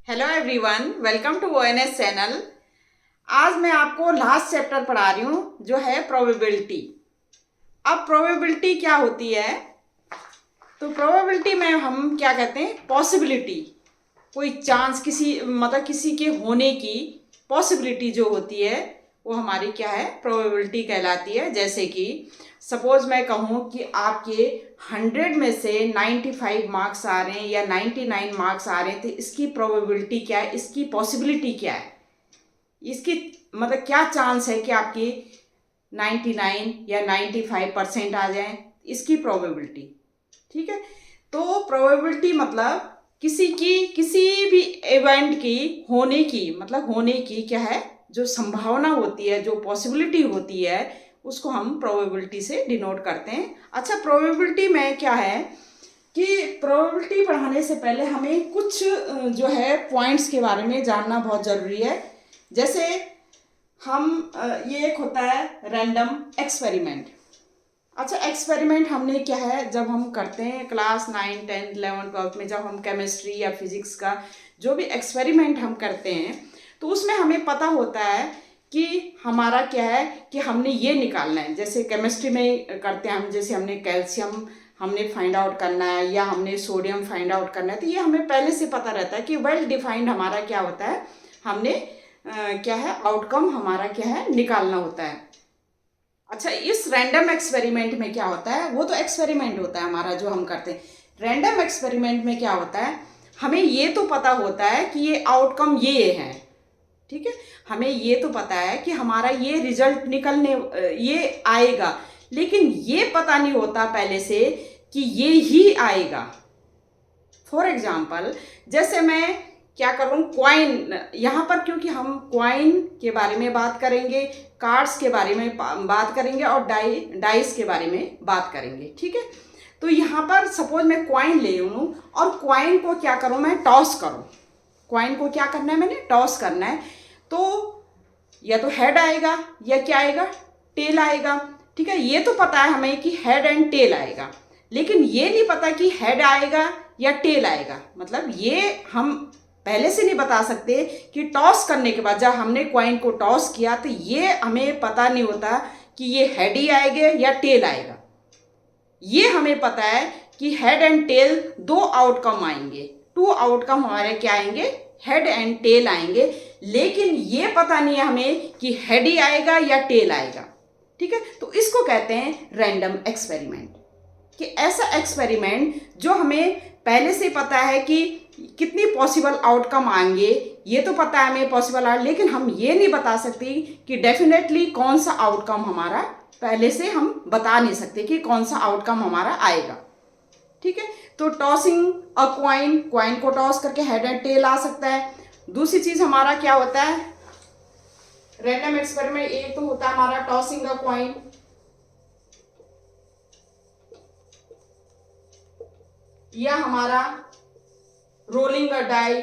Hello everyone, welcome to ONS channel. आज मैं आपको लास्ट चैप्टर पढ़ा रही हूँ जो है प्रोबेबिलिटी। अब प्रोबेबिलिटी क्या होती है? तो प्रोबेबिलिटी में हम क्या कहते हैं, पॉसिबिलिटी, कोई चांस, किसी के होने की पॉसिबिलिटी जो होती है वो हमारी क्या है, प्रोबेबिलिटी कहलाती है। जैसे कि सपोज मैं कहूँ कि आपके 100 में से 95 मार्क्स आ रहे हैं या 99 मार्क्स आ रहे हैं, तो इसकी प्रोबेबिलिटी क्या है, इसकी पॉसिबिलिटी क्या है, इसकी क्या चांस है कि आपकी 99 या 95% आ जाए, इसकी प्रोबेबिलिटी। ठीक है, तो प्रोबेबिलिटी मतलब किसी भी इवेंट की होने की क्या है, जो संभावना होती है, जो पॉसिबिलिटी होती है, उसको हम प्रोबेबिलिटी से डिनोट करते हैं। अच्छा, प्रोबेबिलिटी में क्या है कि प्रोबेबिलिटी पढ़ाने से पहले हमें कुछ जो है पॉइंट्स के बारे में जानना बहुत ज़रूरी है। जैसे ये एक होता है रैंडम एक्सपेरिमेंट। अच्छा, एक्सपेरिमेंट हमने क्या है, जब हम करते हैं क्लास 9, 10, 11, 12 में, जब हम केमिस्ट्री या फिजिक्स का जो भी एक्सपेरिमेंट हम करते हैं, तो उसमें हमें पता होता है कि हमारा क्या है कि हमने ये निकालना है। जैसे केमिस्ट्री में करते हैं हम, जैसे हमने कैल्शियम हमने फाइंड आउट करना है या हमने सोडियम फाइंड आउट करना है, तो ये हमें पहले से पता रहता है कि वेल डिफाइंड हमारा क्या होता है, हमने क्या है, आउटकम हमारा क्या है, निकालना होता है। अच्छा, इस रैंडम एक्सपेरिमेंट में क्या होता है, वो तो एक्सपेरिमेंट होता है हमारा जो हम करते हैं। रैंडम एक्सपेरिमेंट में क्या होता है, हमें ये तो पता होता है कि ये आउटकम ये है। ठीक है, हमें ये तो पता है कि हमारा ये रिजल्ट ये आएगा, लेकिन ये पता नहीं होता पहले से कि ये ही आएगा। फॉर एग्जाम्पल, जैसे मैं क्या करूँ, क्वाइन, यहाँ पर क्योंकि हम क्वाइन के बारे में बात करेंगे, कार्ड्स के बारे में बात करेंगे और डाइस के बारे में बात करेंगे। ठीक है, तो यहाँ पर सपोज मैं क्वाइन ले लूँ और क्वाइन को क्या करूँ, मैं टॉस करूँ। क्वाइन को क्या करना है, मैंने टॉस करना है, तो या तो हेड आएगा या क्या आएगा, टेल आएगा। ठीक है, ये तो पता है हमें कि हेड एंड टेल आएगा, लेकिन ये नहीं पता कि हेड आएगा या टेल आएगा। मतलब ये हम पहले से नहीं बता सकते कि टॉस करने के बाद, जब हमने कॉइन को टॉस किया, तो ये हमें पता नहीं होता कि ये हेड ही आएगा या टेल आएगा। ये हमें पता है कि हेड एंड टेल दो आउटकम आएंगे, टू आउटकम हमारे क्या आएंगे, हेड एंड टेल आएंगे, लेकिन ये पता नहीं है हमें कि हेड ही आएगा या टेल आएगा। ठीक है, तो इसको कहते हैं रैंडम एक्सपेरिमेंट। कि ऐसा एक्सपेरिमेंट जो हमें पहले से पता है कि कितनी पॉसिबल आउटकम आएंगे, ये तो पता है हमें पॉसिबल आ, लेकिन हम ये नहीं बता सकते कि डेफिनेटली कौन सा आउटकम हमारा, पहले से हम बता नहीं सकते कि कौन सा आउटकम हमारा आएगा। ठीक है, तो टॉसिंग अ क्वाइन, क्वाइन को टॉस करके हेड एंड टेल आ सकता है। दूसरी चीज हमारा क्या होता है रैंडम एक्सपेरिमेंट, एक तो होता है हमारा टॉसिंग अ क्वाइन, या हमारा रोलिंग अ डाई।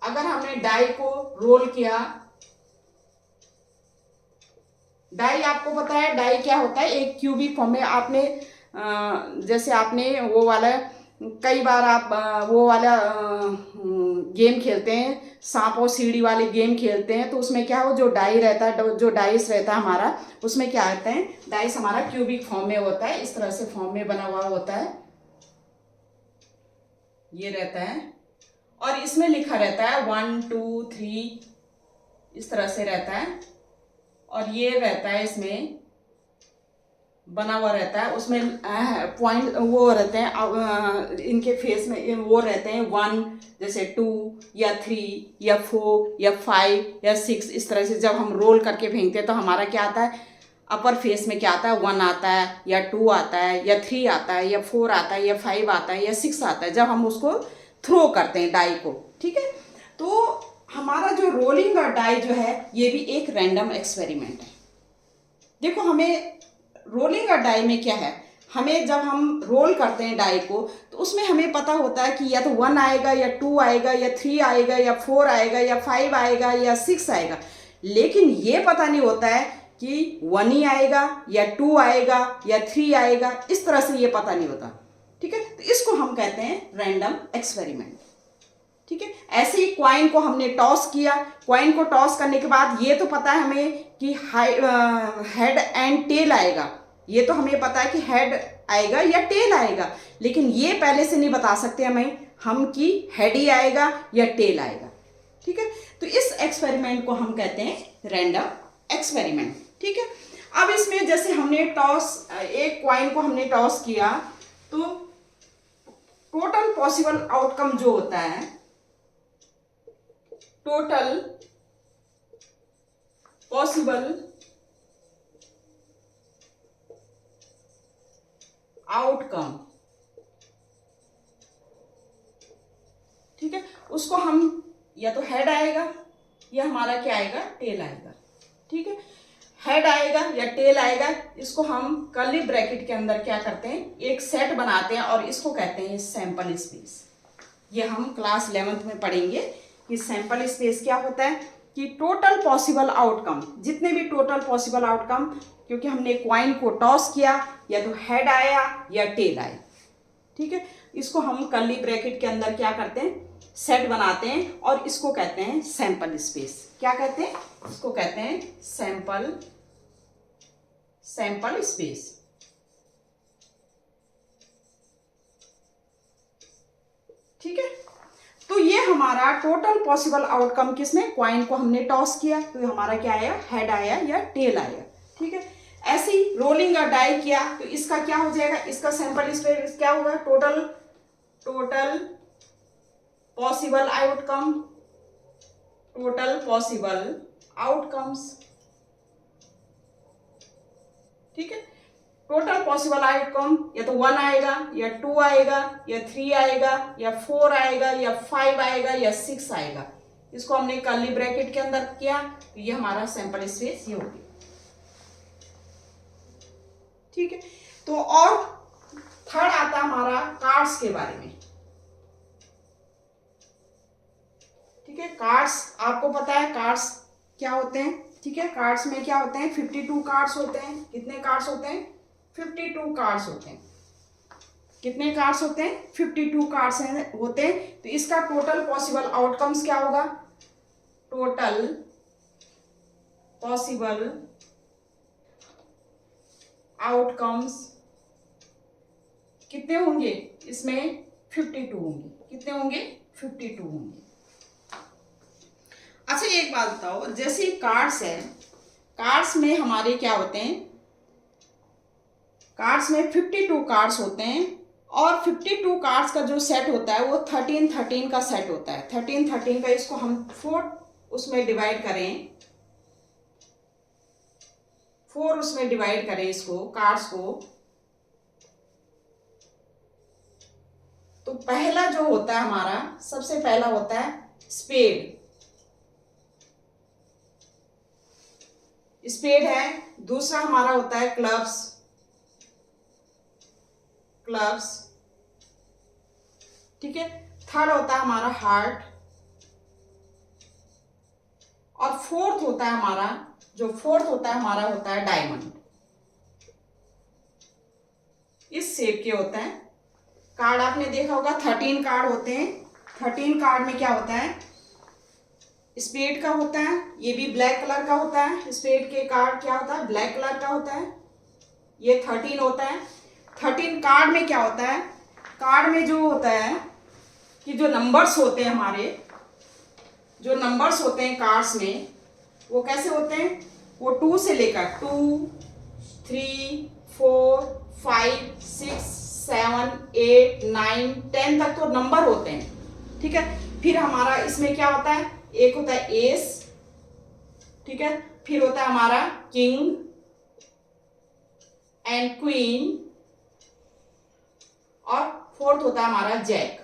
अगर हमने डाई को रोल किया, डाई आपको पता है डाई क्या होता है, एक क्यूबिक फॉर्म में। आपने जैसे आपने वो वाला, कई बार आप वो वाला गेम खेलते हैं, सांप और सीढ़ी वाले गेम खेलते हैं, तो उसमें क्या हो, जो डाई रहता है, जो डाइस रहता है हमारा, उसमें क्या रहता है, डाइस हमारा क्यूबिक फॉर्म में होता है, इस तरह से फॉर्म में बना हुआ होता है, ये रहता है, और इसमें लिखा रहता है 1 2 3, इस तरह से रहता है, और ये रहता है, इसमें बना हुआ रहता है, उसमें पॉइंट वो रहते हैं, इनके फेस में वो रहते हैं 1, जैसे 2 या 3 या 4 या 5 या 6, इस तरह से जब हम रोल करके फेंकते हैं तो हमारा क्या आता है, अपर फेस में क्या आता है, 1 आता है या 2 आता है या 3 आता है या 4 आता है या 5 आता है या 6 आता है, जब हम उसको थ्रो करते हैं डाई को। ठीक है, तो हमारा जो रोलिंग और डाई जो है, ये भी एक रैंडम एक्सपेरिमेंट है। देखो, हमें रोलिंग और डाई में क्या है, हमें जब हम रोल करते हैं डाई को, तो उसमें हमें पता होता है कि या तो 1 आएगा या 2 आएगा या 3 आएगा या 4 आएगा या 5 आएगा या 6 आएगा, लेकिन ये पता नहीं होता है कि 1 ही आएगा या 2 आएगा या 3 आएगा, इस तरह से ये पता नहीं होता। ठीक है, तो इसको हम कहते हैं रैंडम एक्सपेरिमेंट। ठीक है। ऐसे ही क्वाइन को हमने टॉस किया, क्वाइन को टॉस करने के बाद ये तो पता है हमें कि हेड एंड टेल आएगा, ये तो हमें पता है कि हेड आएगा या टेल आएगा, लेकिन ये पहले से नहीं बता सकते हम कि हेड ही आएगा या टेल आएगा। ठीक है, तो इस एक्सपेरिमेंट को हम कहते हैं रैंडम एक्सपेरिमेंट। ठीक है, अब इसमें जैसे हमने टॉस, एक क्वाइन को हमने टॉस किया, तो टोटल पॉसिबल आउटकम जो होता है, टोटल पॉसिबल आउटकम, ठीक है, उसको हम या तो हेड आएगा या हमारा क्या आएगा, टेल आएगा। ठीक है, हेड आएगा या टेल आएगा, इसको हम कर्ली ब्रैकेट के अंदर क्या करते हैं, एक सेट बनाते हैं और इसको कहते हैं सैंपल स्पेस। ये हम क्लास 11th में पढ़ेंगे कि सैंपल स्पेस क्या होता है, कि टोटल पॉसिबल आउटकम, जितने भी टोटल पॉसिबल आउटकम, क्योंकि हमने क्वाइन को टॉस किया, या तो हेड आया या टेल आया। ठीक है, इसको हम कर्ली ब्रैकेट के अंदर क्या करते हैं, सेट बनाते हैं और इसको कहते हैं सैंपल स्पेस। क्या कहते हैं, इसको कहते हैं सैंपल स्पेस। ठीक है, तो ये हमारा टोटल पॉसिबल आउटकम किसमें, क्वाइन को हमने टॉस किया, तो हमारा क्या आया, हेड आया या टेल आया। ठीक है, ऐसे ही रोलिंग का डाई किया, तो इसका क्या हो जाएगा, इसका सैंपल स्पेस क्या होगा, total possible outcome, total possible outcomes. ठीक है, टोटल पॉसिबल आउटकम या तो 1 आएगा या 2 आएगा या 3 आएगा या 4 आएगा या 5 आएगा या 6 आएगा। इसको हमने कर्ली ब्रैकेट के अंदर किया, तो ये हमारा सैंपल स्पेस ये होगी। ठीक है, तो और थर्ड आता हमारा कार्ड्स के बारे में। ठीक है, कार्ड्स आपको पता है कार्ड्स क्या होते हैं। ठीक है, कार्ड्स में क्या होते हैं, 52 कार्ड्स होते हैं। कितने कार्ड्स होते हैं, 52 कार्ड्स होते हैं। कितने कार्ड्स होते हैं, 52 कार्ड्स होते हैं। तो इसका टोटल पॉसिबल आउटकम्स क्या होगा, टोटल पॉसिबल आउटकम्स कितने होंगे, इसमें 52 होंगे। कितने होंगे, 52 होंगे। अच्छा एक बात बताओ, जैसे कार्ड्स है, कार्ड्स में हमारे क्या होते हैं, कार्ड्स में 52 कार्ड्स होते हैं और 52 कार्ड्स का जो सेट होता है वो 13 का सेट होता है। 13 का, इसको हम 4 उसमें डिवाइड करें, 4 उसमें डिवाइड करें इसको, कार्ड्स को, तो पहला जो होता है हमारा, सबसे पहला होता है स्पेड। स्पेड है। दूसरा हमारा होता है क्लब्स। ठीक है, थर्ड होता है हमारा हार्ट, और फोर्थ होता है हमारा, जो फोर्थ होता है हमारा होता है डायमंड। इस शेप के होते हैं कार्ड। आपने देखा होगा 13 कार्ड होते हैं। 13 कार्ड में क्या होता है, स्पेड का होता है, ये भी ब्लैक कलर का होता है। स्पेड के कार्ड क्या होता है, ब्लैक कलर का होता है। ये 13 होता है। 13 कार्ड में क्या होता है, कार्ड में जो होता है कि जो नंबर्स होते हैं हमारे, जो नंबर्स होते हैं कार्ड्स में, वो कैसे होते हैं, वो 2 से लेकर 2, 3, 4, 5, 6, 7, 8, 9, 10 तक तो नंबर होते हैं। ठीक है, फिर हमारा इसमें क्या होता है, एक होता है एस, ठीक है, फिर होता है हमारा किंग एंड क्वीन, और फोर्थ होता है हमारा जैक।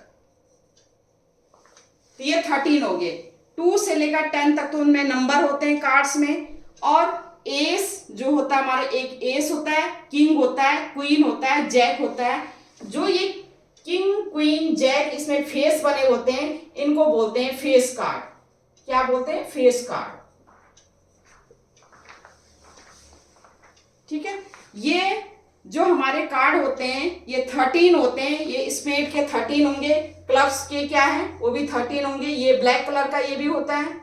तो ये 13 हो गए। 2 से लेकर 10 तक तो उनमें नंबर होते हैं कार्ड्स में, और एस जो होता है हमारा, एक एस होता है, किंग होता है, क्वीन होता है, जैक होता है। जो ये किंग, क्वीन, जैक इसमें फेस बने होते हैं, इनको बोलते हैं फेस कार्ड। क्या बोलते हैं, फेस कार्ड। ठीक है, ये जो हमारे कार्ड होते हैं ये 13 होते हैं, ये स्पेड के 13 होंगे, क्लब्स के क्या है वो भी 13 होंगे, ये ब्लैक कलर का ये भी होता है,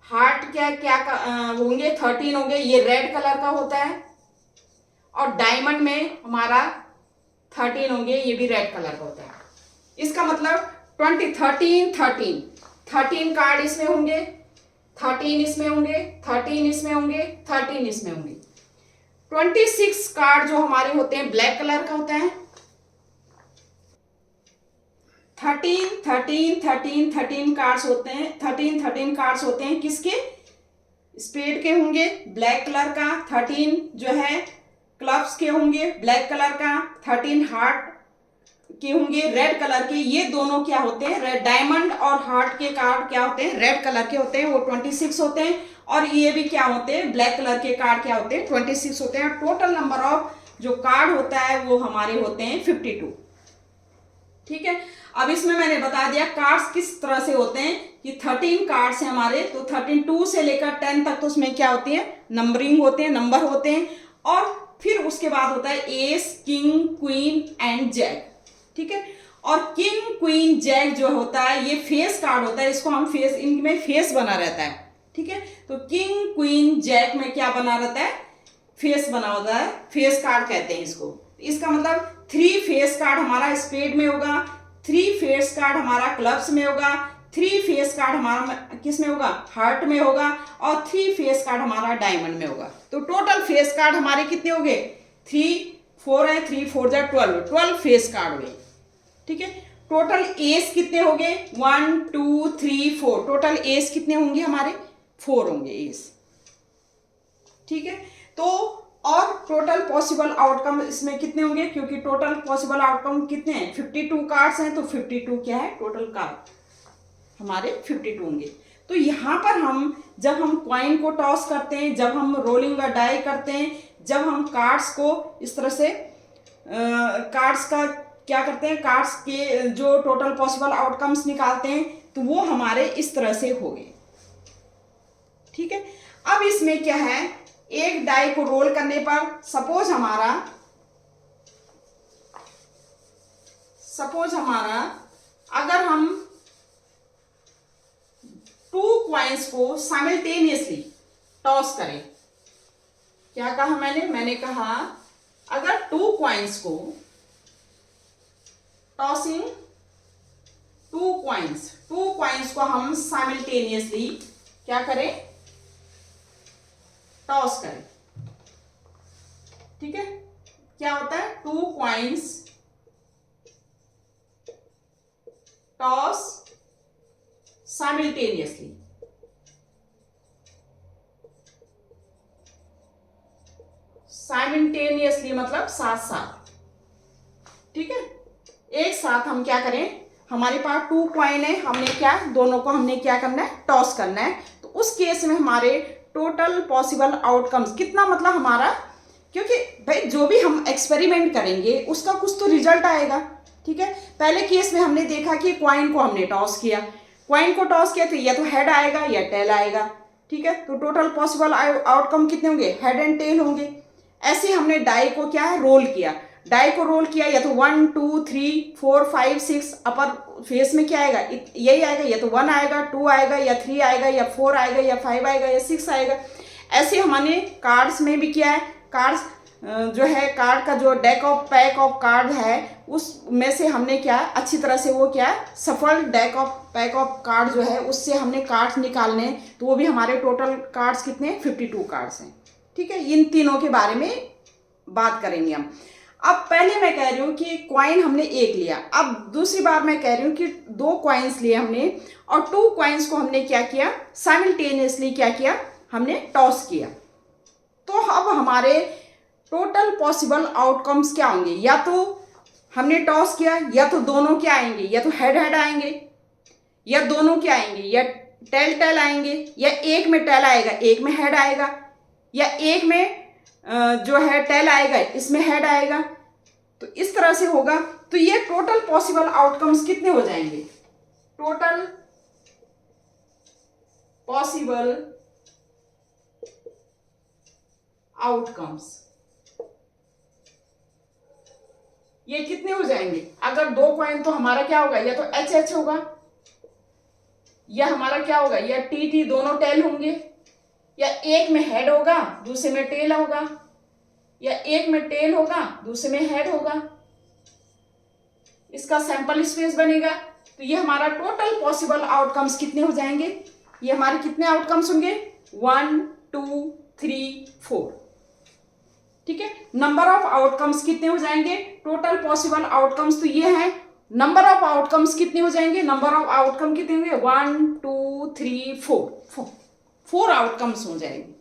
हार्ट क्या क्या होंगे 13 होंगे, ये रेड कलर का होता है, और डायमंड में हमारा 13 होंगे, ये भी रेड कलर का होता है। इसका मतलब 13 कार्ड इसमें होंगे, 13 इसमें होंगे, 13 इसमें होंगे, 13 इसमें होंगे। 26 कार्ड जो हमारे होते हैं ब्लैक कलर का होता है। 13 कार्ड्स होते हैं, 13 कार्ड्स होते हैं किसके, स्पेड के होंगे ब्लैक कलर का, 13 जो है क्लब्स के होंगे ब्लैक कलर का, 13 हार्ट के होंगे रेड कलर के। ये दोनों क्या होते हैं, रेड डायमंड और हार्ट के कार्ड क्या होते हैं, रेड कलर के होते हैं, वो 26 होते हैं। और ये भी क्या होते हैं, ब्लैक कलर के कार्ड क्या होते हैं, 26 होते हैं। टोटल नंबर ऑफ जो कार्ड होता है वो हमारे होते हैं 52। ठीक है, अब इसमें मैंने बता दिया कार्ड्स किस तरह से होते हैं कि 13 कार्ड्स हैं हमारे, तो 32 से लेकर 10 तक तो उसमें क्या होती है, नंबरिंग होते हैं, नंबर होते हैं। और फिर उसके बाद होता है ace, king, queen and jack. ठीक है, और किंग, क्वीन, जैक जो होता है ये फेस कार्ड होता है, इसको हम फेस, इनमें फेस बना रहता है। ठीक है, तो किंग, क्वीन, जैक में क्या बना रहता है, फेस बना होता है, फेस कार्ड कहते हैं इसको। इसका मतलब 3 फेस कार्ड हमारा स्पेड में होगा, 3 फेस कार्ड हमारा क्लब्स में होगा, 3 फेस कार्ड हमारा किस में होगा, हार्ट में होगा, और 3 फेस कार्ड हमारा डायमंड में होगा। तो टोटल फेस कार्ड हमारे कितने हो गए, 3 4 है, 3 4 जा 12 फेस कार्ड हुए। ठीक है, टोटल एस कितने हो गए, 1 2 3 4, टोटल एस कितने होंगे हमारे, 4 होंगे एस। ठीक है, तो और टोटल पॉसिबल आउटकम इसमें कितने होंगे, क्योंकि टोटल पॉसिबल आउटकम कितने हैं, 52 कार्ड्स हैं, तो 52 क्या है, टोटल कार्ड हमारे 52 होंगे। तो यहाँ पर हम जब हम कॉइन को टॉस करते हैं, जब हम रोलिंग व डाई करते हैं, जब हम कार्ड्स को इस तरह से कार्ड्स का क्या करते हैं, कार्ड्स के जो टोटल पॉसिबल आउटकम्स निकालते हैं, तो वो हमारे इस तरह से हो गए। ठीक है, अब इसमें क्या है, एक डाई को रोल करने पर सपोज हमारा अगर हम 2 क्वाइंस को साइमल्टेनियसली टॉस करें, क्या कहा मैंने कहा अगर 2 क्वाइंस को टॉसिंग 2 क्वाइंस को हम साइमल्टेनियसली क्या करें, टॉस करें। ठीक है, क्या होता है, 2 क्वाइंस टॉस साइमल्टेनियसली। साइमल्टेनियसली मतलब साथ साथ। ठीक है, एक साथ हम क्या करें, हमारे पास 2 क्वाइन है, हमने क्या, दोनों को हमने क्या करना है, टॉस करना है। तो उस केस में हमारे टोटल पॉसिबल आउटकम्स कितना, मतलब हमारा, क्योंकि भाई जो भी हम एक्सपेरिमेंट करेंगे उसका कुछ तो रिजल्ट आएगा। ठीक है, पहले केस में हमने देखा कि क्वाइन को हमने टॉस किया, तो या तो हेड आएगा या टेल आएगा। ठीक है, तो टोटल पॉसिबल आउटकम कितने होंगे, हेड एंड टेल होंगे। ऐसे हमने डाई को क्या है, रोल किया, या तो 1 2 3 4 5 6 अपर फेस में क्या आएगा, यही आएगा, या तो 1 आएगा, 2 आएगा, या 3 आएगा, या 4 आएगा, या 5 आएगा, या 6 आएगा। ऐसे हमने कार्ड्स में भी किया है, कार्ड्स जो है कार्ड का जो पैक ऑफ कार्ड है उसमें से हमने क्या अच्छी तरह से वो क्या सफल पैक ऑफ कार्ड जो है उससे हमने कार्ड्स निकालने, तो वो भी हमारे टोटल कार्ड्स कितने 52 कार्ड्स हैं। ठीक है, इन तीनों के बारे में बात करेंगे हम। अब पहले मैं कह रही हूँ कि क्वाइन हमने एक लिया, अब दूसरी बार मैं कह रही हूँ कि 2 क्वाइंस लिए हमने, और 2 क्वाइंस को हमने क्या किया, साइमल्टेनियसली क्या किया, हमने टॉस किया। तो अब हमारे टोटल पॉसिबल आउटकम्स क्या होंगे, या तो हमने टॉस किया, या तो दोनों क्या आएंगे, या तो हेड हेड आएंगे, या दोनों क्या आएंगे, या टेल आएंगे, या एक में टेल आएगा एक में हेड आएगा, या एक में जो है टेल आएगा इसमें हेड आएगा। तो इस तरह से होगा। तो ये टोटल पॉसिबल आउटकम्स कितने हो जाएंगे, टोटल पॉसिबल आउटकम्स ये कितने हो जाएंगे? अगर 2 कॉइन तो हमारा क्या होगा, या तो एच एच होगा, या हमारा क्या होगा, या टी टी, दोनों टेल होंगे, या एक में हेड होगा दूसरे में टेल होगा, या एक में टेल होगा दूसरे में हेड होगा, इसका सैंपल स्पेस बनेगा। तो ये हमारा टोटल पॉसिबल आउटकम्स कितने हो जाएंगे? ये हमारे कितने आउटकम्स होंगे? 1 2 3 4। ठीक है, नंबर ऑफ आउटकम्स कितने हो जाएंगे? टोटल पॉसिबल आउटकम्स तो ये है, नंबर ऑफ आउटकम्स कितने हो जाएंगे? नंबर ऑफ आउटकम कितने होंगे? 1 2 3 4, 4 आउटकम्स हो जाएंगे।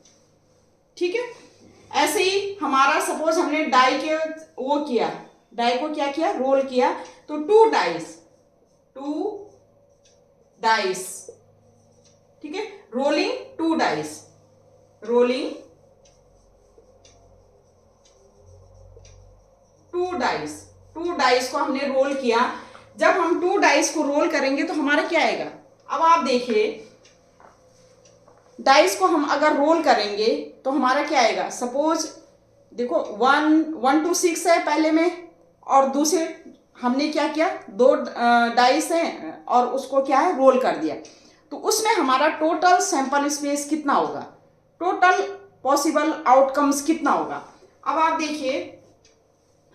ठीक है, ऐसे ही हमारा सपोज हमने डाई के वो किया, डाई को क्या किया? रोल किया, तो 2 डाइस, ठीक है, रोलिंग 2 डाइस, रोलिंग 2 डाइस को हमने रोल किया। जब हम 2 डाइस को रोल करेंगे तो हमारा क्या आएगा? अब आप देखिए, डाइस को हम अगर रोल करेंगे तो हमारा क्या आएगा? सपोज देखो 1 to 6 है पहले में, और दूसरे हमने क्या किया? 2 डाइस हैं और उसको क्या है? रोल कर दिया। तो उसमें हमारा टोटल सैंपल स्पेस कितना होगा? टोटल पॉसिबल आउटकम्स कितना होगा? अब आप देखिए,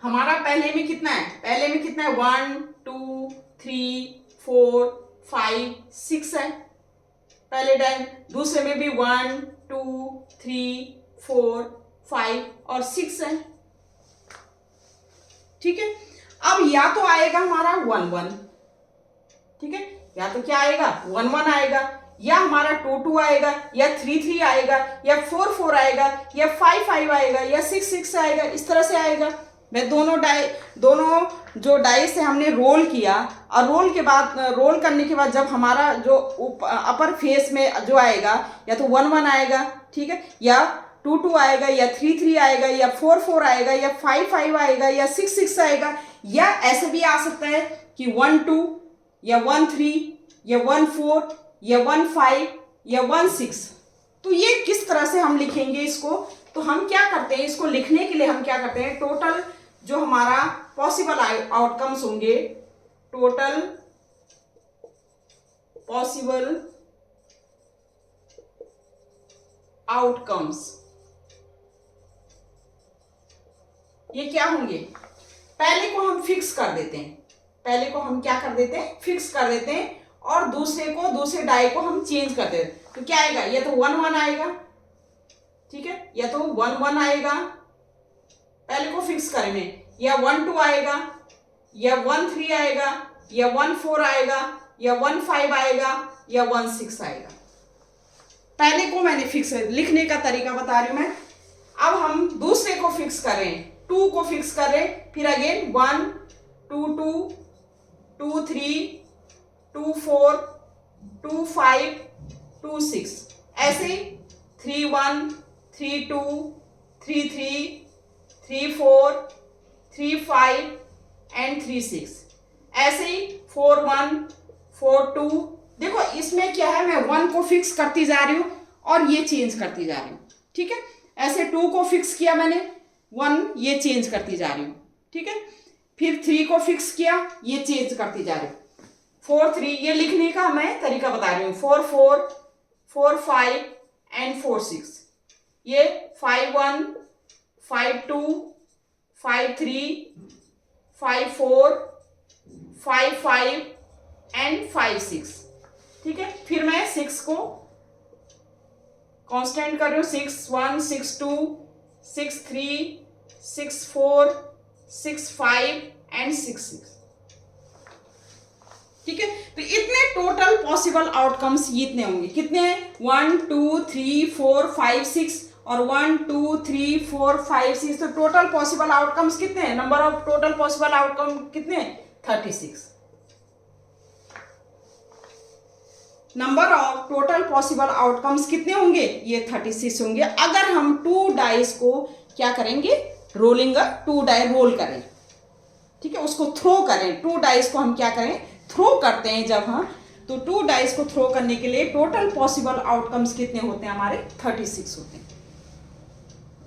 हमारा पहले में कितना है? पहले में कितना है? 1 2 3 4 5 6 है पहले डाई। दूसरे में भी 1 2 3 4 5 और 6 है। ठीक है, अब या तो आएगा हमारा 1 1, ठीक है, या तो क्या आएगा? 1 1 आएगा, या हमारा 2 2 आएगा, या 3 3 आएगा, या 4 4 आएगा, या 5 5 आएगा, या 6 6 आएगा। इस तरह से आएगा। मैं दोनों जो डाई से हमने रोल किया, और रोल करने के बाद जब हमारा जो अपर फेस में जो आएगा, या तो 1 1 आएगा, ठीक है, या 2 2 आएगा, या 3 3 आएगा, या 4 4 आएगा, या 5 5 आएगा, या 6 6 आएगा, या ऐसे भी आ सकता है कि 1 2 या 1 3 या 1 4 या 1 5 या 1 6। तो ये किस तरह से हम liखेंगे इसको? तो हम क्या करते हैं, इसको लिखने के लिए हम क्या करते हैं? टोटल जो हमारा पॉसिबल आउटकम्स होंगे, टोटल पॉसिबल आउटकम्स, ये क्या होंगे? पहले को हम फिक्स कर देते हैं, पहले को हम क्या कर देते हैं? फिक्स कर देते हैं, और दूसरे डाई को हम चेंज कर देते हैं। तो क्या आएगा? या तो 1 1 आएगा, ठीक है, या तो 1 1 आएगा, पहले को फिक्स करेंगे, या 1 2 आएगा, या 1 3 आएगा, या 1 4 आएगा, या 1 5 आएगा, या 1 6 आएगा। पहले को मैंने फिक्स, लिखने का तरीका बता रही हूं मैं। अब हम दूसरे को फिक्स करें, 2 को फिक्स करें, फिर अगेन 1 2 2 2 3 2 4 2 5 2 6, ऐसे 3 1 3 2 3 3 3 4 3 5 एंड 3 6, ऐसे ही 4 1 4 2। देखो इसमें क्या है, मैं 1 को फिक्स करती जा रही हूं और ये चेंज करती जा रही हूं, ठीक है। ऐसे 2 को फिक्स किया मैंने, 1 ये चेंज करती जा रही हूं, ठीक है। फिर 3 को फिक्स किया, ये चेंज करती जा रही हूं, 4 3, ये लिखने का मैं तरीका बता रही हूँ। 4 4 4 5 एंड 4 6, ये 5 1 5 2 5 3 5 4 5 5 एंड 5 6, ठीक है। फिर मैं 6 को कांस्टेंट कर रही हूँ, 6 1 6 2 6 3 6 4 6 5 एंड 6 6, ठीक है। तो इतने टोटल पॉसिबल आउटकम्स इतने होंगे। कितने हैं? 1 2 3 4 5 6 और 1 2 3 4 5 6। तो टोटल पॉसिबल आउटकम्स कितने हैं? Number of total possible outcome कितने हैं? 36। Number of total possible outcomes कितने होंगे? ये 36 होंगे। अगर हम 2 डाइस को क्या करेंगे? रोलिंग 2 डाई रोल करें, ठीक है, उसको थ्रो करें। 2 डाइस को हम क्या करें? थ्रो करते हैं जब हम, तो 2 डाइस को थ्रो करने के लिए टोटल पॉसिबल आउटकम्स कितने होते हैं हमारे? 36 होते हैं।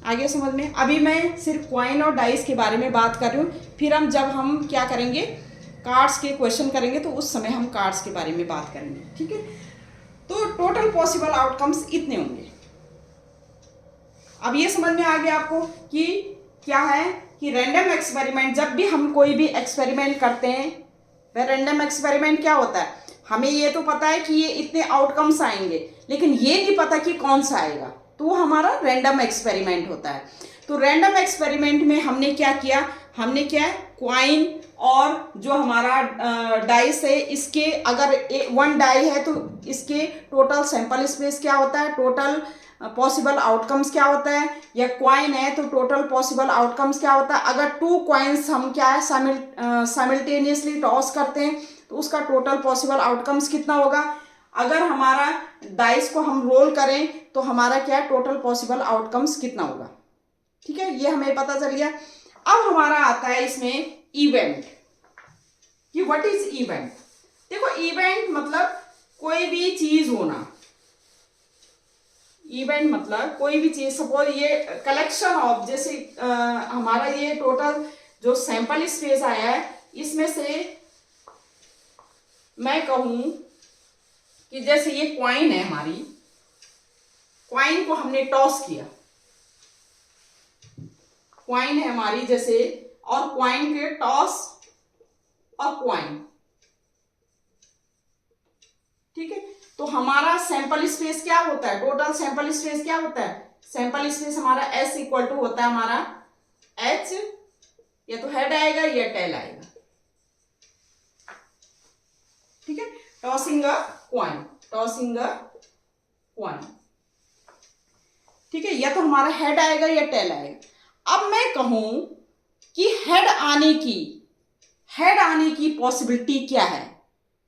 आगे समझ में? अभी मैं सिर्फ कॉइन और डाइस के बारे में बात कर रही हूँ, फिर जब हम क्या करेंगे, कार्ड्स के क्वेश्चन करेंगे तो उस समय हम कार्ड्स के बारे में बात करेंगे, ठीक है। तो टोटल पॉसिबल आउटकम्स इतने होंगे। अब ये समझ में आ गया आपको कि क्या है कि रैंडम एक्सपेरिमेंट, जब भी हम कोई भी एक्सपेरिमेंट करते हैं, वह रैंडम एक्सपेरिमेंट क्या होता है, हमें ये तो पता है कि ये इतने आउटकम्स आएंगे, लेकिन ये नहीं पता कि कौन सा आएगा, तो वो हमारा रैंडम एक्सपेरिमेंट होता है। तो रैंडम एक्सपेरिमेंट में हमने क्या किया, हमने क्या क्वाइन और जो हमारा डाइस है, इसके अगर 1 डाई है तो इसके टोटल सैंपल स्पेस क्या होता है, टोटल पॉसिबल आउटकम्स क्या होता है, या क्वाइन है तो टोटल पॉसिबल आउटकम्स क्या होता है। अगर 2 क्वाइंस हम क्या है साइमल्टेनियसली टॉस करते हैं तो उसका टोटल पॉसिबल आउटकम्स कितना होगा। अगर हमारा डाइस को हम रोल करें तो हमारा क्या टोटल पॉसिबल आउटकम्स कितना होगा, ठीक है, ये हमें पता चल गया। अब हमारा आता है इसमें इवेंट, कि व्हाट इज इवेंट। देखो इवेंट मतलब कोई भी चीज होना, इवेंट मतलब कोई भी चीज, सपोज ये कलेक्शन ऑफ, जैसे हमारा ये टोटल जो सैंपल स्पेस आया है, इसमें से मैं कहूं कि जैसे ये क्वाइन है, हमारी क्वाइन को हमने टॉस किया, क्वाइन है हमारी जैसे, और क्वाइन के टॉस और क्वाइन, ठीक है। तो हमारा सैंपल स्पेस क्या होता है, टोटल सैंपल स्पेस क्या होता है, सैंपल स्पेस हमारा S इक्वल टू होता है हमारा H, या तो हेड आएगा या टेल आएगा, ठीक है। टॉसिंग अ क्वाइन, टॉसिंग अ क्वाइन, ठीक है, या तो हमारा हेड आएगा या टेल आएगा। अब मैं कहूं कि हेड आने की पॉसिबिलिटी क्या है।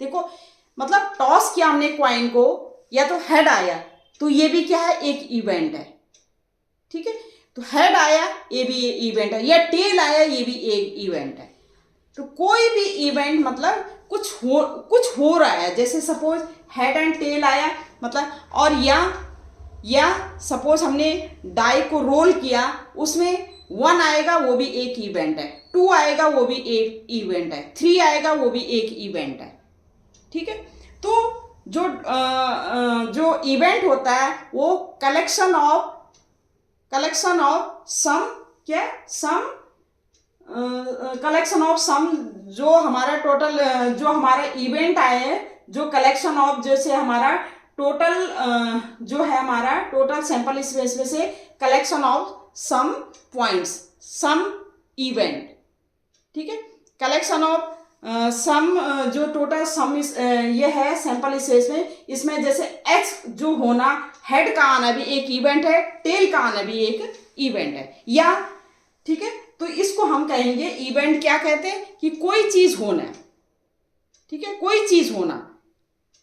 देखो मतलब टॉस किया हमने क्वाइन को, या तो हेड आया तो ये भी क्या है, एक इवेंट है, ठीक है। तो हेड आया ये भी इवेंट है, या टेल आया ये भी एक इवेंट है। तो कोई भी इवेंट मतलब कुछ हो रहा है, जैसे सपोज हेड एंड टेल आया मतलब, और या सपोज हमने डाई को रोल किया, उसमें 1 आएगा वो भी एक इवेंट है, 2 आएगा वो भी एक इवेंट है, 3 आएगा वो भी एक इवेंट है, ठीक है। तो जो इवेंट होता है वो कलेक्शन ऑफ सम, क्या सम, कलेक्शन ऑफ सम, जो हमारा टोटल जो हमारा इवेंट आए हैं, जो कलेक्शन ऑफ, जैसे हमारा टोटल जो है हमारा टोटल सैंपल स्पेस में से collection of some points, some event, ठीक है। कलेक्शन ऑफ सम, जो टोटल सम ये है सैंपल स्पेस में, इसमें जैसे H जो होना, हेड का आना भी एक इवेंट है, टेल का आना भी एक इवेंट है, या ठीक है। तो इसको हम कहेंगे इवेंट, क्या कहते हैं कि कोई चीज होना, ठीक है, कोई चीज होना।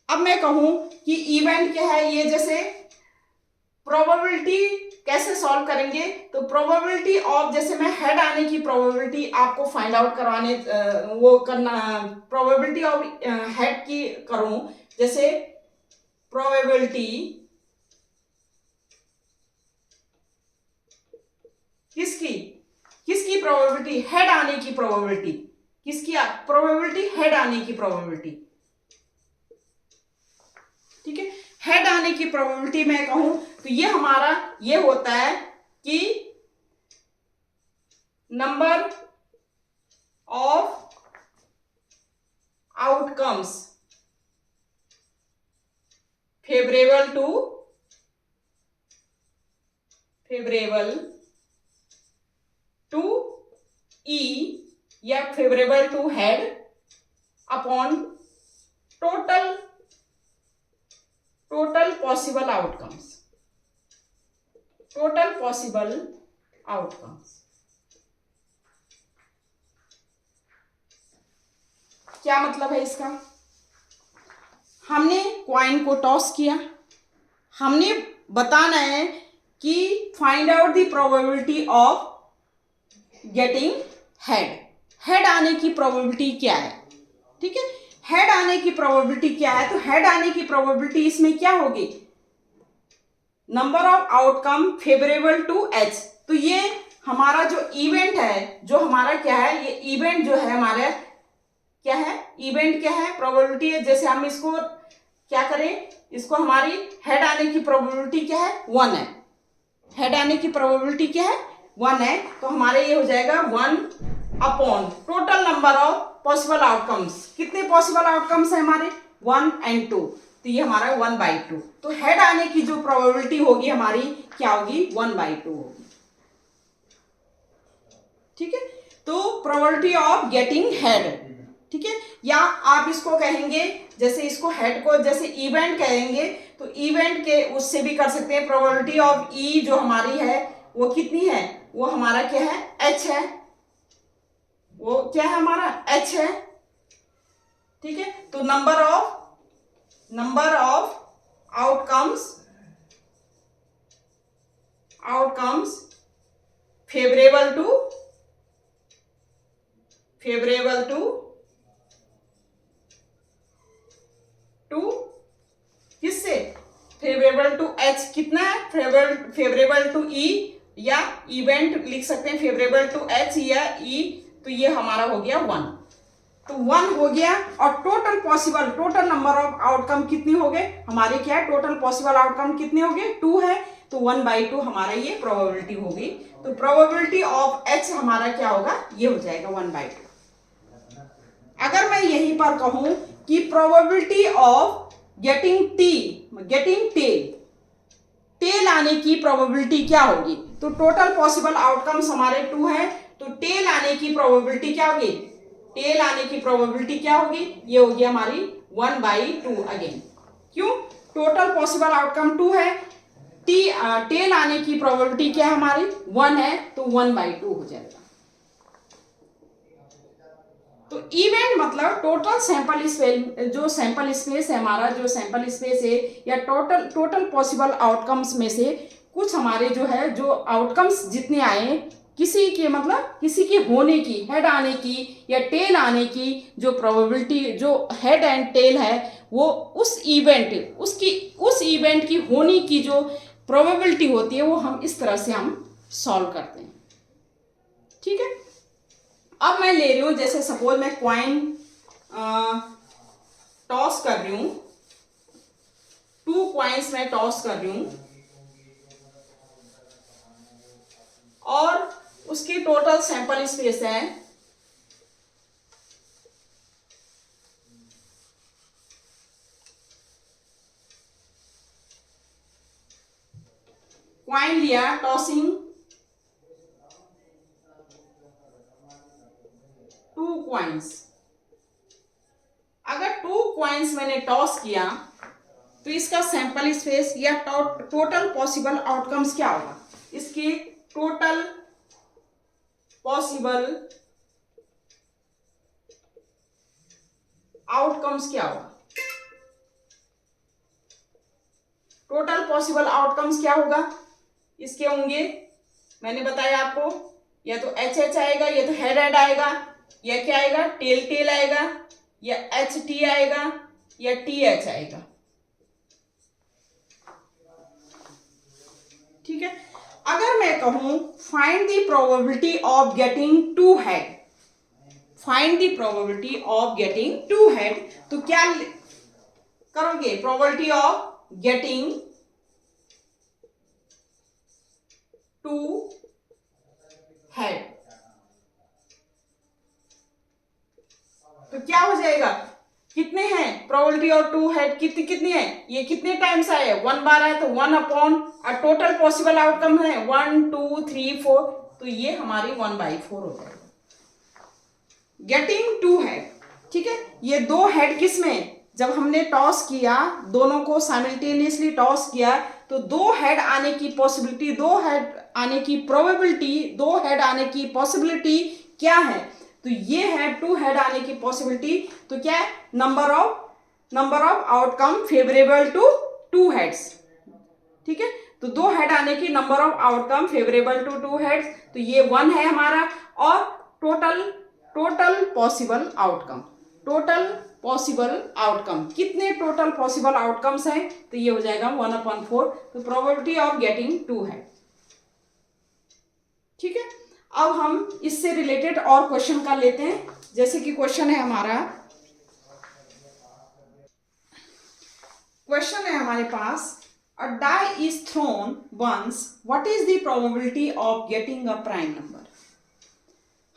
अब मैं कहूं कि इवेंट क्या है, ये जैसे प्रोबेबिलिटी कैसे सॉल्व करेंगे, तो प्रोबेबिलिटी ऑफ, जैसे मैं हेड आने की प्रोबेबिलिटी आपको फाइंड आउट करवाने वो करना, प्रोबेबिलिटी ऑफ हेड की करूं, जैसे प्रोबेबिलिटी किसकी प्रोबेबिलिटी, हेड आने की प्रोबेबिलिटी, किसकी प्रोबेबिलिटी, हेड आने की प्रोबेबिलिटी, ठीक है। हेड आने की प्रोबेबिलिटी मैं कहूं तो ये हमारा ये होता है कि number of outcomes favourable to E या favourable to head upon total possible outcomes, क्या मतलब है इसका। हमने क्वाइन को टॉस किया, हमने बताना है कि find out the probability of getting head आने की प्रोबेबिलिटी क्या है, ठीक है। हेड आने की प्रोबेबिलिटी क्या है, तो हेड आने की प्रोबेबिलिटी इसमें क्या होगी, number of outcome favourable to H. तो ये हमारा जो इवेंट है, जो हमारा क्या है, ये इवेंट जो है हमारे क्या है, इवेंट क्या है, प्रोबेबिलिटी है। जैसे हम इसको क्या करें, इसको हमारी हेड आने की प्रोबेबिलिटी क्या है, 1 है। हेड आने की प्रोबेबिलिटी क्या है, 1 है। तो हमारे ये हो जाएगा 1 upon total number of possible outcomes. कितने पॉसिबल आउटकम्स है हमारे, 1 and 2। तो ये हमारा 1/2। तो हेड आने की जो प्रोबेबिलिटी होगी हमारी क्या होगी, 1/2 होगी। ठीक है, तो प्रोबेबिलिटी ऑफ गेटिंग हेड, ठीक है। या आप इसको कहेंगे, जैसे इसको हेड को जैसे इवेंट कहेंगे, तो इवेंट के उससे भी कर सकते हैं। प्रोबेबिलिटी ऑफ ई जो हमारी है वो कितनी है, वो हमारा क्या है, एच है। वो क्या है हमारा, एच है। ठीक है, तो number of outcomes favourable to किससे, फेवरेबल टू एच। कितना है, फेवरेबल टू ई, या इवेंट लिख सकते हैं फेवरेबल टू एच या ई। तो ये हमारा हो गया 1। तो 1 हो गया। और टोटल नंबर ऑफ आउटकम कितनी हो गए हमारे, क्या है, टोटल पॉसिबल आउटकम कितने हो गए, 2 है। तो 1/2 हमारा ये प्रोबेबिलिटी होगी। तो प्रोबेबिलिटी ऑफ एच हमारा क्या होगा, ये हो जाएगा 1/2। अगर मैं यहीं पर कहूं कि प्रोबेबिलिटी ऑफ गेटिंग टेल आने की प्रोबेबिलिटी क्या होगी, तो टोटल पॉसिबल आउटकम्स हमारे 2 है। तो टेल आने की प्रोबेबिलिटी क्या होगी, टेल आने की प्रोबेबिलिटी क्या होगी, ये होगी हमारी 1/2 अगेन। क्यों, टोटल पॉसिबल आउटकम 2 है, टेल आने की प्रोबेबिलिटी क्या है हमारी, 1 है। तो 1/2 हो जाएगा। तो इवेंट मतलब टोटल सैंपल स्पेस, जो सैंपल स्पेस है हमारा, जो सैंपल स्पेस है, या टोटल पॉसिबल आउटकम्स में से कुछ हमारे जो है, जो आउटकम्स जितने आए, किसी के मतलब किसी के होने की, हेड आने की या टेल आने की जो प्रोबेबिलिटी, जो हेड एंड टेल है, वो उस इवेंट की होने की जो प्रोबेबिलिटी होती है, वो हम इस तरह से हम सॉल्व करते हैं। ठीक है, अब मैं ले रही हूं, जैसे सपोज मैं क्वाइन टॉस कर रही हूं, 2 क्वाइंस मैं टॉस कर रही हूं, और उसकी टोटल सैंपल स्पेस है क्वाइन लिया, टॉसिंग 2 क्वाइंस। अगर 2 क्वाइंस मैंने टॉस किया, तो इसका सैंपल स्पेस या टोटल पॉसिबल आउटकम्स क्या होगा, इसके टोटल पॉसिबल आउटकम्स क्या होगा, टोटल पॉसिबल आउटकम्स क्या होगा, इसके होंगे, मैंने बताया आपको, या तो एच आएगा, या तो हेड आएगा, या क्या आएगा, टेल आएगा, या HT आएगा, या TH आएगा। ठीक है, अगर मैं कहूं find the probability of getting 2 head, find the probability of getting 2 head, तो क्या करोगे, प्रोबेबिलिटी ऑफ गेटिंग 2 हेड, तो क्या हो जाएगा, कितने हैं प्रोबेबिलिटी ऑफ 2 हेड, कितनी है, ये कितने टाइम्स आए, 1 बार आए, तो 1 अपॉन, और टोटल पॉसिबल आउटकम है 1 2 3 4, तो ये हमारी 1/4 हो जाएगा। गेटिंग 2 हेड, ठीक है, ये 2 हेड किसमें, जब हमने टॉस किया, दोनों को साइमल्टेनियसली टॉस किया, तो 2 हेड आने की पॉसिबिलिटी, 2 हेड आने की प्रोबेबिलिटी, 2 हेड आने की पॉसिबिलिटी क्या है, तो ये है 2 हेड आने की पॉसिबिलिटी। तो क्या है, number of outcome favourable to 2 heads. ठीक है, तो 2 हेड आने की number of outcome favourable to 2 heads, तो ये 1 है हमारा। और total possible outcome, total possible outcome, कितने टोटल पॉसिबल आउटकम्स हैं, तो ये हो जाएगा 1/4, तो प्रोबेबिलिटी ऑफ गेटिंग 2 है। ठीक है, अब हम इससे रिलेटेड और क्वेश्चन का लेते हैं। जैसे कि क्वेश्चन है हमारे पास, a die is thrown once, what is the probability of getting a prime number.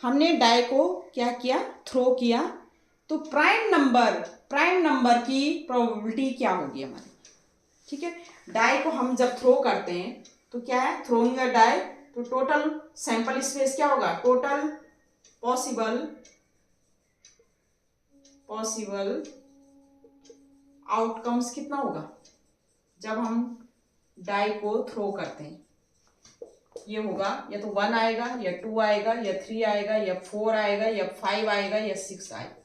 हमने डाई को क्या किया, थ्रो किया, तो प्राइम नंबर की प्रोबेबिलिटी क्या होगी हमारी। ठीक है, डाई को हम जब थ्रो करते हैं तो क्या है, थ्रोइंग अ डाई, तो टोटल सैंपल स्पेस क्या होगा, टोटल पॉसिबल आउटकम्स कितना होगा जब हम डाई को थ्रो करते हैं, ये होगा या तो 1 आएगा या 2 आएगा या 3 आएगा या 4 आएगा या 5 आएगा या 6 आएगा।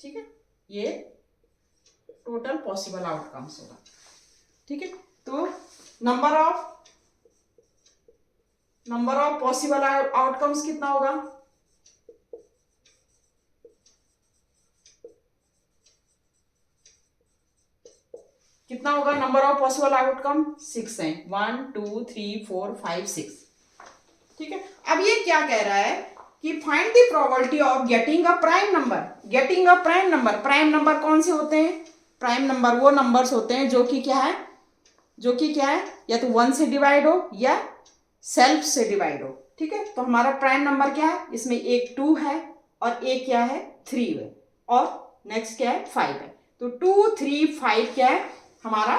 ठीक है, ये टोटल पॉसिबल आउटकम्स होगा। ठीक है, तो नंबर ऑफ पॉसिबल आउटकम्स कितना होगा, कितना होगा, नंबर ऑफ पॉसिबल आउटकम 6 है, 1 2 3 4 5 6। ठीक है, अब ये क्या कह रहा है कि find the probability of getting a prime number. Prime number कौन से होते हैं, प्राइम नंबर वो नंबर्स होते हैं जो कि क्या है, या तो 1 से डिवाइड हो या सेल्फ से डिवाइड हो। ठीक है, तो हमारा प्राइम नंबर क्या है, इसमें एक 2 है और एक क्या है 3 है और नेक्स्ट क्या है 5 है, तो 2 3 5 क्या है हमारा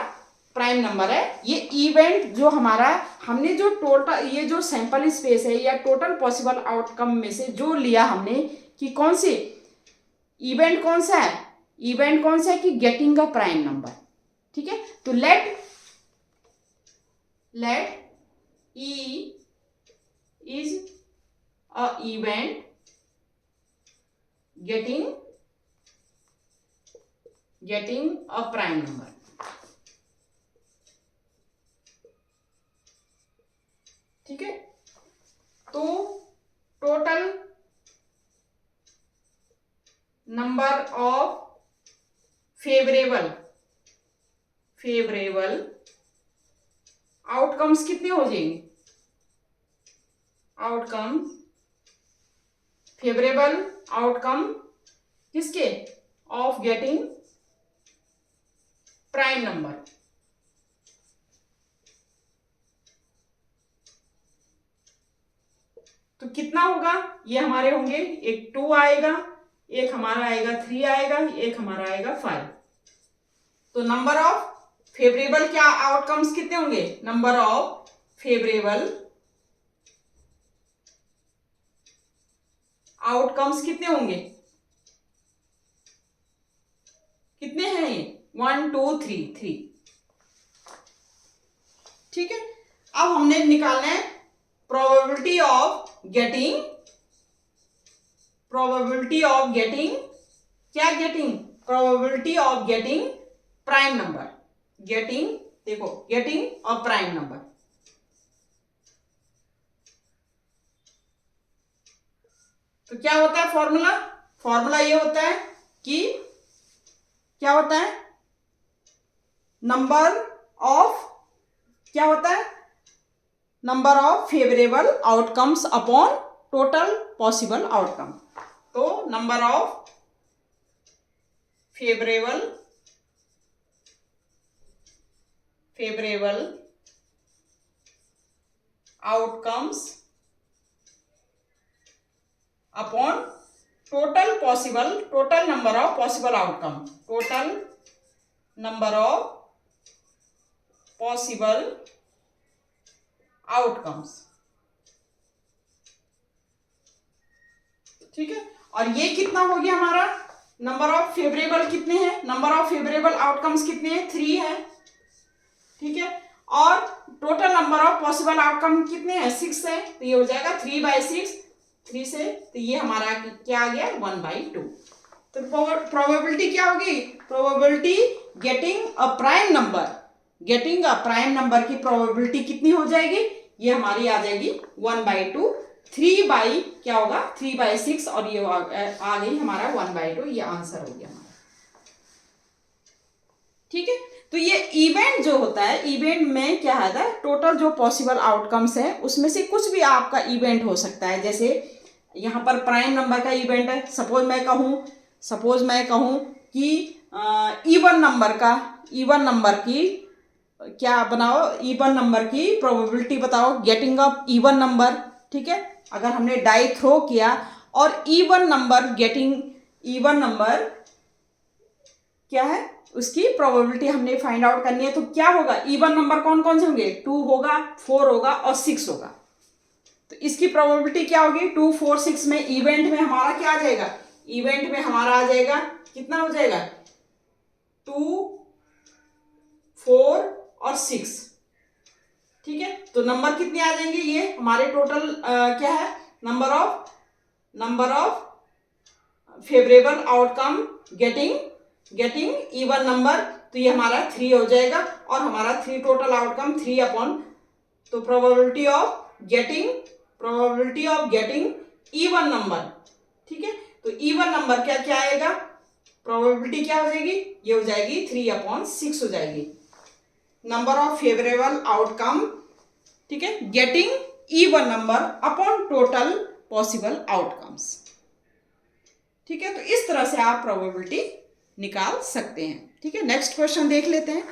प्राइम नंबर है। ये इवेंट जो हमारा हमने जो टोटल ये जो सैंपल स्पेस है या टोटल पॉसिबल आउटकम में से जो लिया हमने कि कौन से इवेंट कौन सा है कि गेटिंग अ प्राइम नंबर। ठीक है, तो let E is a event getting a prime number. ठीक है, तो total number of favourable outcomes कितने हो जाएंगे, फेवरेबल आउटकम किसके, ऑफ गेटिंग प्राइम नंबर। तो कितना होगा, ये हमारे होंगे, एक 2 आएगा, एक हमारा आएगा 3 आएगा, एक हमारा आएगा 5। तो नंबर ऑफ फेवरेबल क्या आउटकम्स कितने होंगे, नंबर ऑफ फेवरेबल आउटकम्स कितने होंगे, कितने हैं ये 1 2 3। ठीक है, अब हमने निकालना है probability of getting probability of getting prime number, getting और प्राइम नंबर। तो क्या होता है फॉर्मूला ये होता है कि क्या होता है, number of favourable outcomes upon total possible outcome. तो number of favourable outcomes upon total number of possible outcomes. ठीक है, और ये कितना हो गया हमारा, नंबर ऑफ फेवरेबल कितने हैं, नंबर ऑफ फेवरेबल आउटकम्स कितने हैं 3 है। ठीक है, और total number of possible outcome कितने हैं 6 है, तो ये हो जाएगा 3/6, 3 से, तो ये हमारा क्या आ गया 1/2। तो प्रोबेबिलिटी क्या होगी, probability getting a prime number की प्रोबेबिलिटी कितनी हो जाएगी, ये हमारी आ जाएगी 1/2। 3 बाई क्या होगा 3/6 और ये आ गई हमारा 1/2, ये आंसर हो गया हमारा। ठीक है, तो ये इवेंट जो होता है, इवेंट में क्या है टोटल जो पॉसिबल आउटकम्स है उसमें से कुछ भी आपका इवेंट हो सकता है। जैसे यहाँ पर प्राइम नंबर का इवेंट है, सपोज मैं कहूँ कि इवन नंबर की क्या बनाओ, इवन नंबर की प्रोबेबिलिटी बताओ, गेटिंग अप इवन नंबर। ठीक है, अगर हमने डाई थ्रो किया और इवन नंबर क्या है उसकी प्रोबेबिलिटी हमने फाइंड आउट करनी है, तो क्या होगा, इवन नंबर कौन कौन से होंगे, 2 होगा, 4 होगा और 6 होगा। तो इसकी प्रोबेबिलिटी क्या होगी, 2, 4, 6 में इवेंट में हमारा क्या आ जाएगा, इवेंट में हमारा आ जाएगा कितना हो जाएगा 2, 4 और 6। ठीक है, तो नंबर कितने आ जाएंगे, ये हमारे टोटल क्या है, number of favourable outcome getting even number, तो ये हमारा 3 हो जाएगा और हमारा 3 टोटल आउटकम 3 अपॉन, तो probability of getting even number. ठीक है, तो इवन नंबर क्या क्या आएगा, प्रोबेबिलिटी क्या हो जाएगी, ये हो जाएगी 3/6 हो जाएगी, नंबर ऑफ फेवरेबल आउटकम। ठीक है, getting even number upon total possible outcomes. ठीक है, तो इस तरह से आप प्रोबेबिलिटी निकाल सकते हैं। ठीक है, नेक्स्ट क्वेश्चन देख लेते हैं।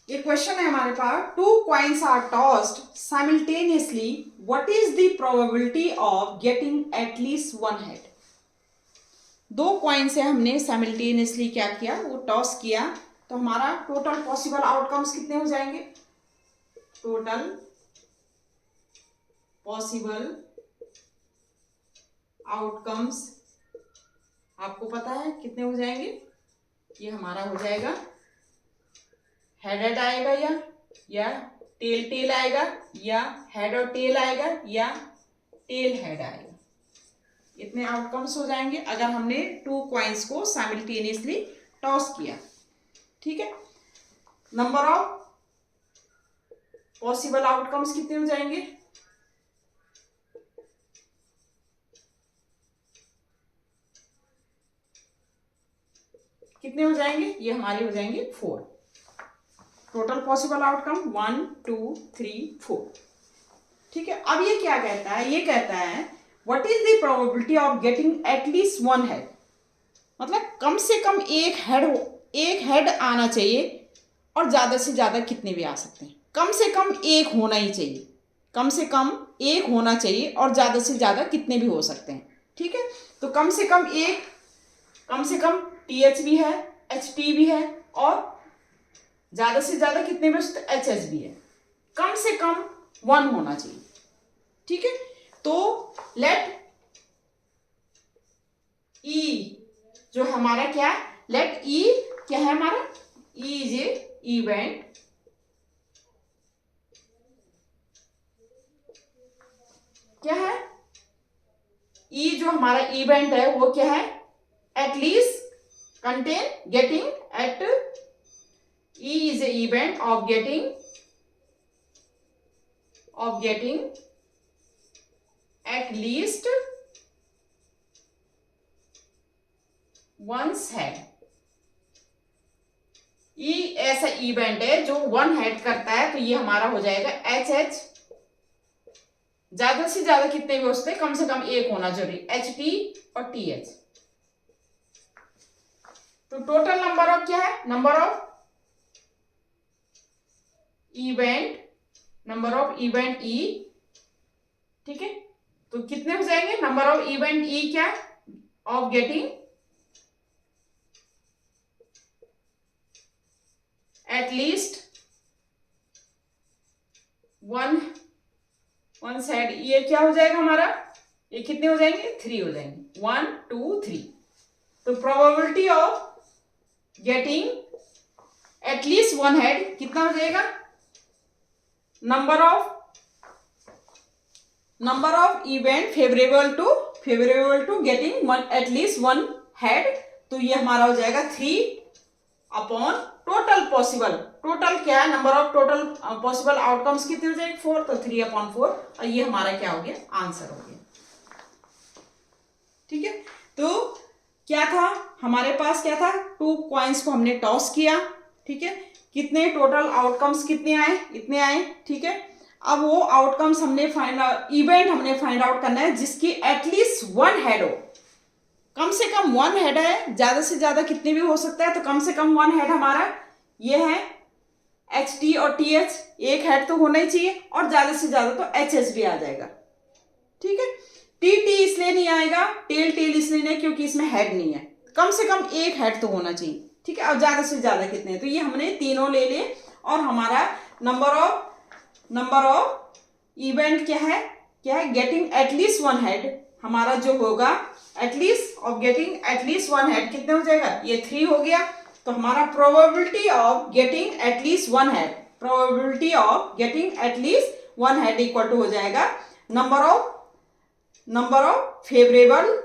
ये क्वेश्चन है हमारे पास, 2 coins are tossed simultaneously, what is the probability of getting at least one head? 2 coins है, हमने साइमल्टेनियसली क्या किया, वो टॉस किया, तो हमारा टोटल पॉसिबल आउटकम्स कितने हो जाएंगे, टोटल पॉसिबल आउटकम्स आपको पता है कितने हो जाएंगे, ये हमारा हो जाएगा हेड आएगा या टेल आएगा, या हेड और टेल आएगा, या टेल हेड आएगा। इतने आउटकम्स हो जाएंगे अगर हमने 2 कॉइन्स को साइमल्टेनियसली टॉस किया। ठीक है, नंबर ऑफ पॉसिबल आउटकम्स कितने हो जाएंगे, कितने हो जाएंगे, ये हमारे हो जाएंगे 4। Total possible outcome 1, 2, 3, 4। ठीक है, अब ये क्या कहता है, ये कहता है what is the probability of getting at least one head, मतलब कम से कम एक हेड आना चाहिए और ज्यादा से ज्यादा कितने भी आ सकते हैं, कम से कम एक होना ही चाहिए, कम से कम एक होना चाहिए और ज्यादा से ज्यादा कितने भी हो सकते हैं। ठीक है, तो कम से कम TH भी है, HT भी है और ज्यादा से ज्यादा कितने भी HH भी है, कम से कम 1 होना चाहिए। ठीक है, तो लेट E जो हमारा क्या है, लेट E क्या है हमारा, E इज ए इवेंट, क्या है E जो हमारा इवेंट है वो क्या है, at least contain getting eight, E is a event of getting at least one's head। E ऐसा इवेंट है जो 1 हेड करता है, तो ये हमारा हो जाएगा HH, ज्यादा से ज्यादा कितने भी हो सकते हैं, कम से कम एक होना जरूरी, HT और TH। तो टोटल नंबर ऑफ क्या है, नंबर ऑफ इवेंट E। ठीक है, तो कितने हो जाएंगे, नंबर ऑफ इवेंट E क्या of getting at least one head, ये क्या हो जाएगा हमारा, ये कितने हो जाएंगे, 3 हो जाएंगे, 1, 2, 3। तो probability of getting at least 1 head कितना हो जाएगा, number of event favourable to getting at least 1 head, तो ये हमारा हो जाएगा 3 अपॉन टोटल क्या है, number of total possible outcomes कितने हो जाएंगे 4, तो 3/4 और ये हमारा क्या हो गया आंसर हो गया। ठीक है, तो क्या था हमारे पास, क्या था 2 कॉइन्स को हमने टॉस किया। ठीक है, कितने टोटल आउटकम्स कितने आए, इतने आए। ठीक है, अब वो आउटकम्स हमने इवेंट हमने फाइंड आउट करना है जिसकी एटलीस्ट 1 हेड हो, कम से कम 1 हेड है, ज्यादा से ज्यादा कितने भी हो सकता है, तो कम से कम 1 हेड हमारा ये है HT और TH, एक हेड तो होना ही चाहिए, और ज्यादा से ज्यादा तो HS भी आ जाएगा। ठीक है, TT इसलिए नहीं आएगा, टेल इसलिए नहीं क्योंकि इसमें हेड नहीं है, कम से कम एक हेड तो होना चाहिए। ठीक है, और ज्यादा से ज्यादा कितने, तो ये हमने तीनों ले लिए, और हमारा नंबर ऑफ इवेंट क्या है गेटिंग एटलीस्ट 1 हेड, हमारा जो होगा at least of getting at least 1 head कितने हो जाएगा, ये 3 हो गया। तो हमारा probability of getting at least 1 head, probability of getting at least 1 head equal to हो जाएगा नंबर ऑफ फेवरेबल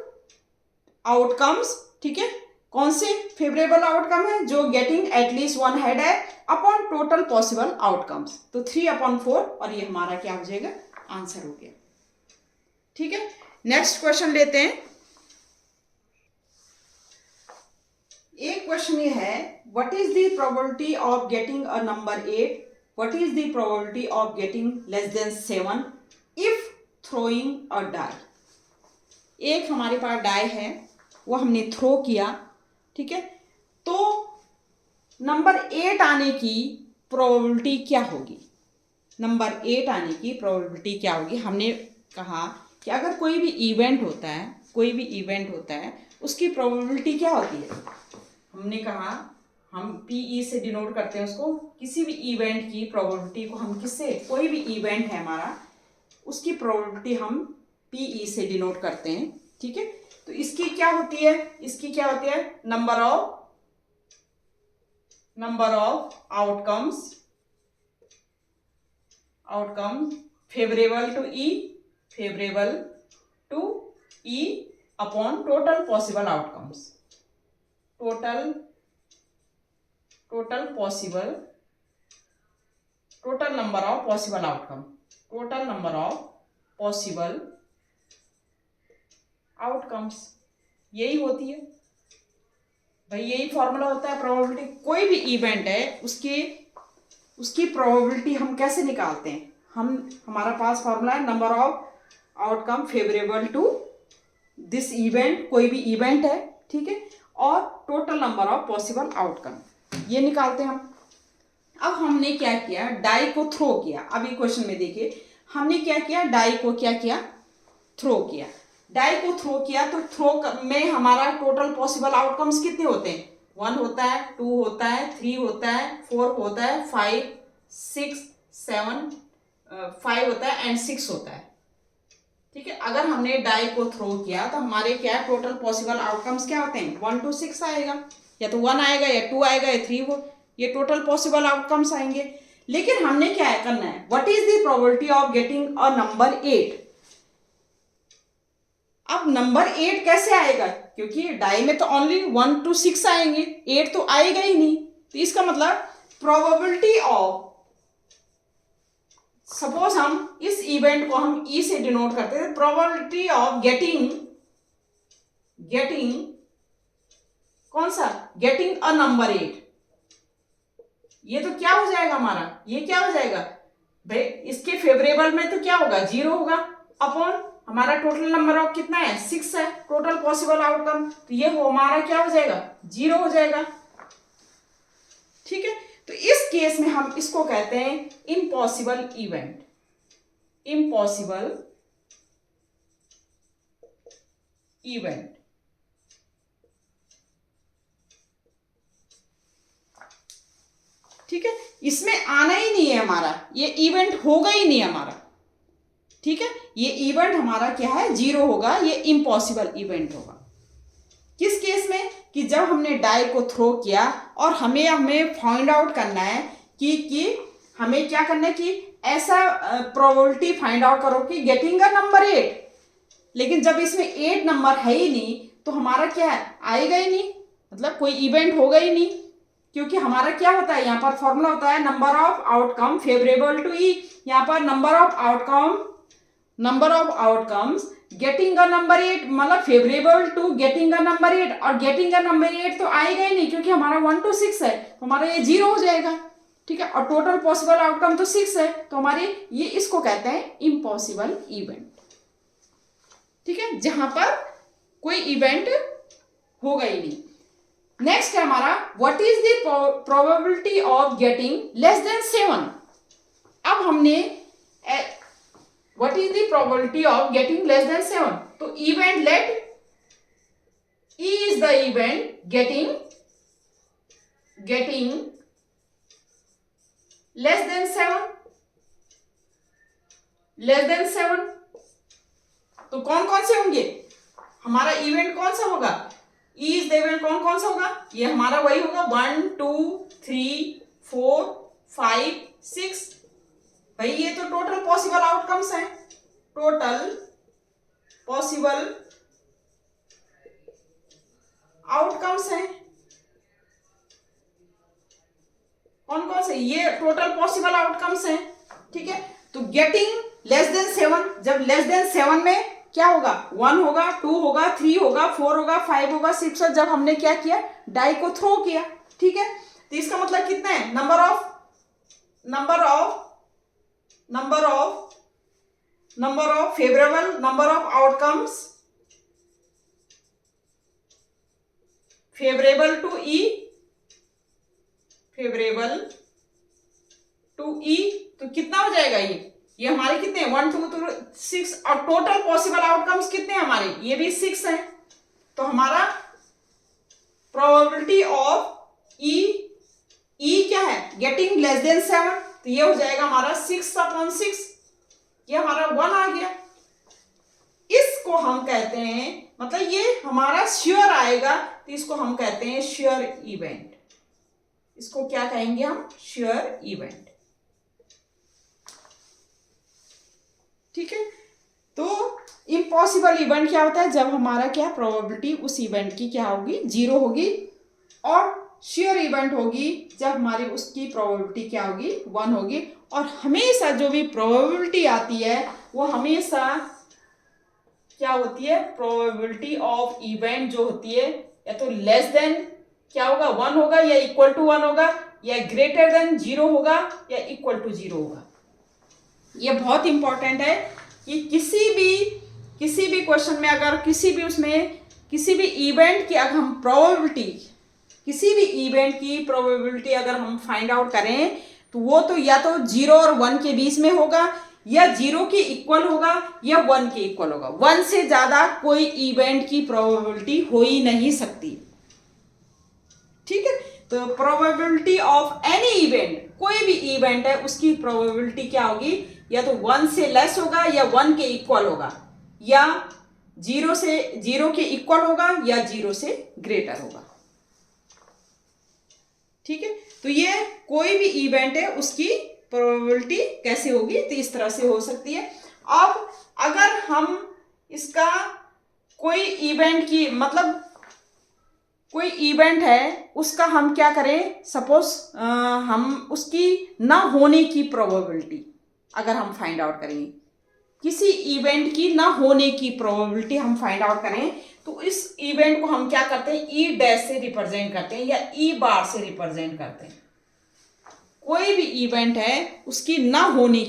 आउटकम्स। ठीक है, कौन से फेवरेबल आउटकम है, जो गेटिंग एटलीस्ट 1 हेड है, अपॉन टोटल पॉसिबल आउटकम्स, तो 3/4 और ये हमारा क्या हो जाएगा आंसर हो गया। ठीक है, नेक्स्ट क्वेश्चन लेते हैं। एक क्वेश्चन ये है, what is the probability of getting a number 8, what is the probability of getting less than 7 if throwing a die. एक हमारे पास डाई है, वो हमने थ्रो किया। ठीक है, तो नंबर 8 आने की प्रोबेबिलिटी क्या होगी, नंबर 8 आने की प्रोबेबिलिटी क्या होगी। हमने कहा कि अगर कोई भी इवेंट होता है उसकी प्रोबेबिलिटी क्या होती है, हमने कहा हम PE से डिनोट करते हैं उसको, किसी भी इवेंट की प्रोबेबिलिटी को हम किससे, कोई भी इवेंट है हमारा उसकी प्रोबेबिलिटी हम PE से डिनोट करते हैं। ठीक है, तो इसकी क्या होती है, number of outcomes favourable to E upon total possible outcomes, total number of possible outcomes, यही होती है भाई, यही फॉर्मूला होता है प्रोबेबिलिटी। कोई भी इवेंट है उसकी प्रोबेबिलिटी हम कैसे निकालते हैं, हमारा पास फॉर्मूला है number of outcome favourable to this event, कोई भी इवेंट है। ठीक है, और total number of possible outcome, ये निकालते हैं हम। अब हमने क्या किया, डाई को थ्रो किया। अभी क्वेश्चन में देखिए हमने क्या किया, डाई को थ्रो किया। डाई को थ्रो किया तो थ्रो में हमारा टोटल पॉसिबल आउटकम्स कितने होते हैं, 1 होता है, 2 होता है, 3 होता है, 4 होता है, 5 6 7 5 होता है एंड 6 होता है। ठीक है, अगर हमने डाई को थ्रो किया तो हमारे क्या टोटल पॉसिबल आउटकम्स क्या होते हैं, 1 to 6 आएगा, या तो 1 आएगा या 2 आएगा या 3 हो, ये टोटल पॉसिबल आउटकम्स आएंगे। लेकिन हमने क्या है करना है, what is the probability of getting a number 8। अब नंबर 8 कैसे आएगा, क्योंकि डाई में तो ओनली 1 to 6 आएंगे, 8 तो आएगा ही नहीं। तो इसका मतलब प्रोबेबिलिटी ऑफ, सपोज हम इस इवेंट को हम E से डिनोट करते हैं, प्रोबेबिलिटी ऑफ गेटिंग कौन सा, गेटिंग अ नंबर 8, ये तो क्या हो जाएगा हमारा, ये क्या हो जाएगा भाई, इसके फेवरेबल में तो क्या होगा 0 होगा, अपॉन हमारा टोटल नंबर ऑफ कितना है 6 है, टोटल पॉसिबल आउटकम, तो ये हमारा क्या हो जाएगा 0 हो जाएगा। ठीक है, तो इस केस में हम इसको कहते हैं इम्पॉसिबल इवेंट, ठीक है, इसमें आना ही नहीं है हमारा, ये इवेंट होगा ही नहीं हमारा। ठीक है, ये इवेंट हमारा क्या है 0 होगा, ये इम्पॉसिबल इवेंट होगा। किस केस में, कि जब हमने डाई को थ्रो किया और हमें फाइंड आउट करना है कि हमें क्या करना है कि ऐसा प्रोबेबिलिटी फाइंड आउट करो कि गेटिंग अ नंबर 8, लेकिन जब इसमें 8 नंबर है ही नहीं तो हमारा क्या है आएगा ही नहीं, मतलब कोई इवेंट होगा ही नहीं। क्योंकि हमारा क्या होता है, यहाँ पर फॉर्मूला होता है number of outcome favourable to E. यहाँ पर number of outcomes getting a number 8, मतलब favourable to getting a number 8, और गेटिंग अ नंबर 8 तो आएगा ही नहीं क्योंकि हमारा 1 to 6 है, तो हमारा ये 0 हो जाएगा। ठीक है, और टोटल पॉसिबल आउटकम तो 6 है, तो हमारे ये इसको कहते हैं इम्पॉसिबल इवेंट। ठीक है, जहां पर कोई इवेंट होगा ही नहीं। नेक्स्ट है हमारा what is the probability of getting less than 7। अब हमने what is the probability of getting less than 7, तो event let E is the event getting less than 7, तो कौन कौन से होंगे, हमारा इवेंट कौन सा होगा, E is the event कौन कौन सा होगा, ये हमारा वही होगा 1 2 3 4 5 6। भाई ये तो टोटल पॉसिबल आउटकम्स हैं, टोटल पॉसिबल आउटकम्स हैं, कौन कौन से, ये टोटल पॉसिबल आउटकम्स हैं। ठीक है, तो गेटिंग लेस देन 7, जब लेस देन 7 में क्या होगा, 1 होगा, 2 होगा, 3 होगा, 4 होगा, 5 होगा, 6 होगा, जब हमने क्या किया, डाई को थ्रो किया। ठीक है, तो इसका मतलब कितना है, number of favourable number of outcomes favourable to E, तो कितना हो जाएगा, ये हमारे कितने 1 2 6, और टोटल पॉसिबल आउटकम्स कितने हैं हमारे, ये भी 6 हैं। तो हमारा प्रोबेबिलिटी ऑफ ई क्या है, गेटिंग लेस देन 7, तो ये हो जाएगा हमारा 6/6, ये हमारा 1 आ गया। इसको हम कहते हैं, मतलब ये हमारा श्योर आएगा, तो इसको हम कहते हैं श्योर इवेंट। इसको क्या कहेंगे हम, श्योर इवेंट। ठीक है, तो इम्पॉसिबल इवेंट क्या होता है, जब हमारा क्या प्रोबेबिलिटी उस इवेंट की क्या होगी, 0 होगी, और श्योर इवेंट होगी जब हमारी उसकी प्रोबेबिलिटी क्या होगी, 1 होगी। और हमेशा जो भी प्रोबेबिलिटी आती है वो हमेशा क्या होती है, प्रोबेबिलिटी ऑफ इवेंट जो होती है, या तो लेस देन क्या होगा, 1 होगा, या इक्वल टू 1 होगा, या ग्रेटर देन 0 होगा, या इक्वल टू 0 होगा। ये बहुत इंपॉर्टेंट है कि किसी भी क्वेश्चन में अगर किसी भी इवेंट की अगर हम प्रोबेबिलिटी अगर हम फाइंड आउट करें, तो वो तो या तो 0 और 1 के बीच में होगा, या 0 के इक्वल होगा, या 1 के इक्वल होगा। 1 से ज्यादा कोई इवेंट की प्रोबेबिलिटी हो ही नहीं सकती। ठीक है, तो प्रोबेबिलिटी ऑफ एनी इवेंट, कोई भी इवेंट है उसकी प्रोबेबिलिटी क्या होगी, या तो 1 से लेस होगा, या 1 के इक्वल होगा, या 0 के इक्वल होगा, या 0 से ग्रेटर होगा। ठीक है, तो ये कोई भी इवेंट है उसकी प्रोबेबिलिटी कैसे होगी, तो इस तरह से हो सकती है। अब अगर हम इसका कोई इवेंट की, मतलब कोई इवेंट है उसका हम क्या करें, सपोज हम उसकी ना होने की प्रोबेबिलिटी अगर हम फाइंड आउट करेंगे, किसी इवेंट की ना होने की प्रोबेबिलिटी हम फाइंड आउट करें, तो इस इवेंट को हम क्या करते हैं, ई डैश से रिप्रेजेंट करते हैं, या ई बार से रिप्रेजेंट करते हैं। कोई भी इवेंट है उसकी ना होने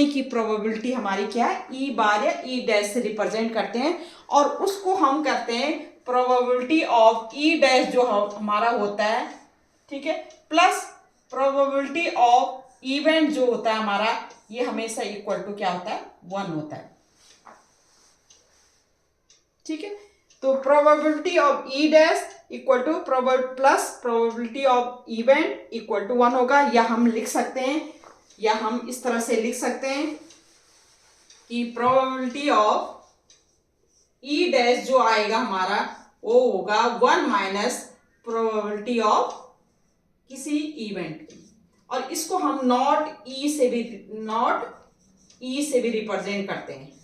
की प्रोबेबिलिटी हमारी क्या है, ई बार या ई डैश से रिप्रेजेंट करते हैं, और उसको हम करते हैं प्रोबेबिलिटी ऑफ ई डैश जो हमारा होता है, ठीक है, प्लस प्रोबेबिलिटी ऑफ इवेंट जो होता है हमारा, ये हमेशा इक्वल टू क्या होता है, 1 होता है। ठीक है, तो probability of E dash equal to plus probability of event equal to 1 होगा। या हम लिख सकते हैं, या हम इस तरह से लिख सकते हैं कि प्रोबेबिलिटी ऑफ ई डैश जो आएगा हमारा वो होगा 1 माइनस प्रोबेबिलिटी ऑफ किसी इवेंट की, और इसको हम नॉट ई से भी रिप्रेजेंट करते हैं।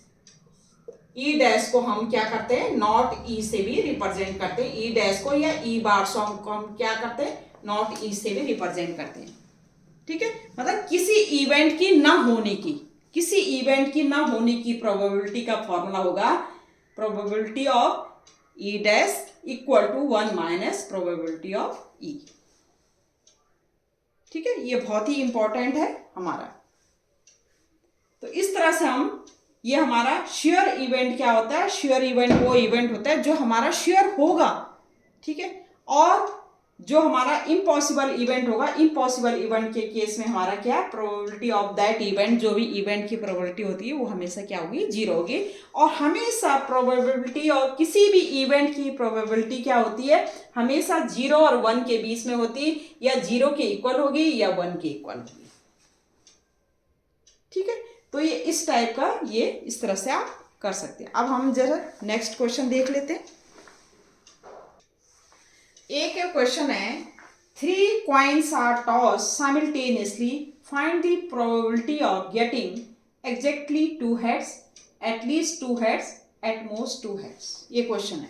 ई डैश को हम क्या करते हैं, नॉट ई से भी रिप्रेजेंट करते हैं, ई डैश को या ई बार को हम क्या करते हैं, नॉट ई से भी रिप्रेजेंट करते हैं। ठीक है, मतलब किसी इवेंट की ना होने की, किसी इवेंट की ना होने की प्रोबेबिलिटी का फॉर्मूला होगा probability of E dash equal to 1 minus probability of E. ठीक है, ये बहुत ही इंपॉर्टेंट है हमारा। तो इस तरह से हम, ये हमारा श्योर इवेंट क्या होता है, श्योर इवेंट वो इवेंट होता है जो हमारा श्योर होगा। ठीक है, और जो हमारा इम्पॉसिबल इवेंट होगा, इम्पॉसिबल इवेंट के केस में हमारा क्या है, प्रोबेबिलिटी ऑफ दैट इवेंट, जो भी इवेंट की प्रोबेबिलिटी होती है वो हमेशा क्या होगी, 0 होगी। और हमेशा प्रोबेबिलिटी और किसी भी इवेंट की प्रोबेबिलिटी क्या होती है, हमेशा 0 और 1 के बीच में होती है, या 0 के इक्वल होगी या 1 के इक्वल होगी। ठीक है, तो ये इस टाइप का, ये इस तरह से आप कर सकते हैं। अब हम जरा नेक्स्ट क्वेश्चन देख लेते हैं। एक क्वेश्चन है, 3 coins are tossed simultaneously, find the probability of getting exactly 2 heads, at least 2 heads, at most 2 heads। ये क्वेश्चन है।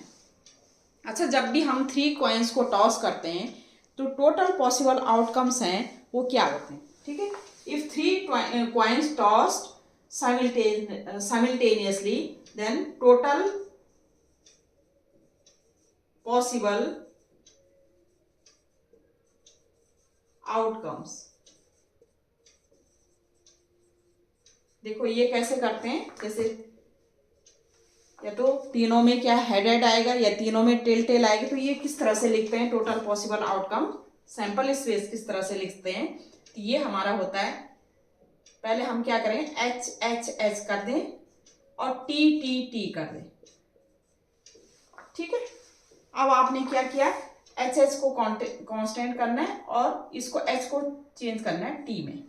अच्छा, जब भी हम 3 coins को टॉस करते हैं तो टोटल पॉसिबल आउटकम्स हैं वो क्या होते हैं। ठीक है, if 3 coins tossed simultaneously, then total possible outcomes. देखो ये कैसे करते हैं, जैसे या तो तीनों में क्या हेड आएगा या तीनों में टेल आएगी, तो ये किस तरह से लिखते हैं total possible outcome, sample space किस तरह से लिखते हैं। तो ये हमारा होता है, पहले हम क्या करें, एच एच एच कर दें और टी टी टी कर दें। ठीक है, अब आपने क्या किया, एच एच को कांस्टेंट करना है और इसको एच को चेंज करना है टी में।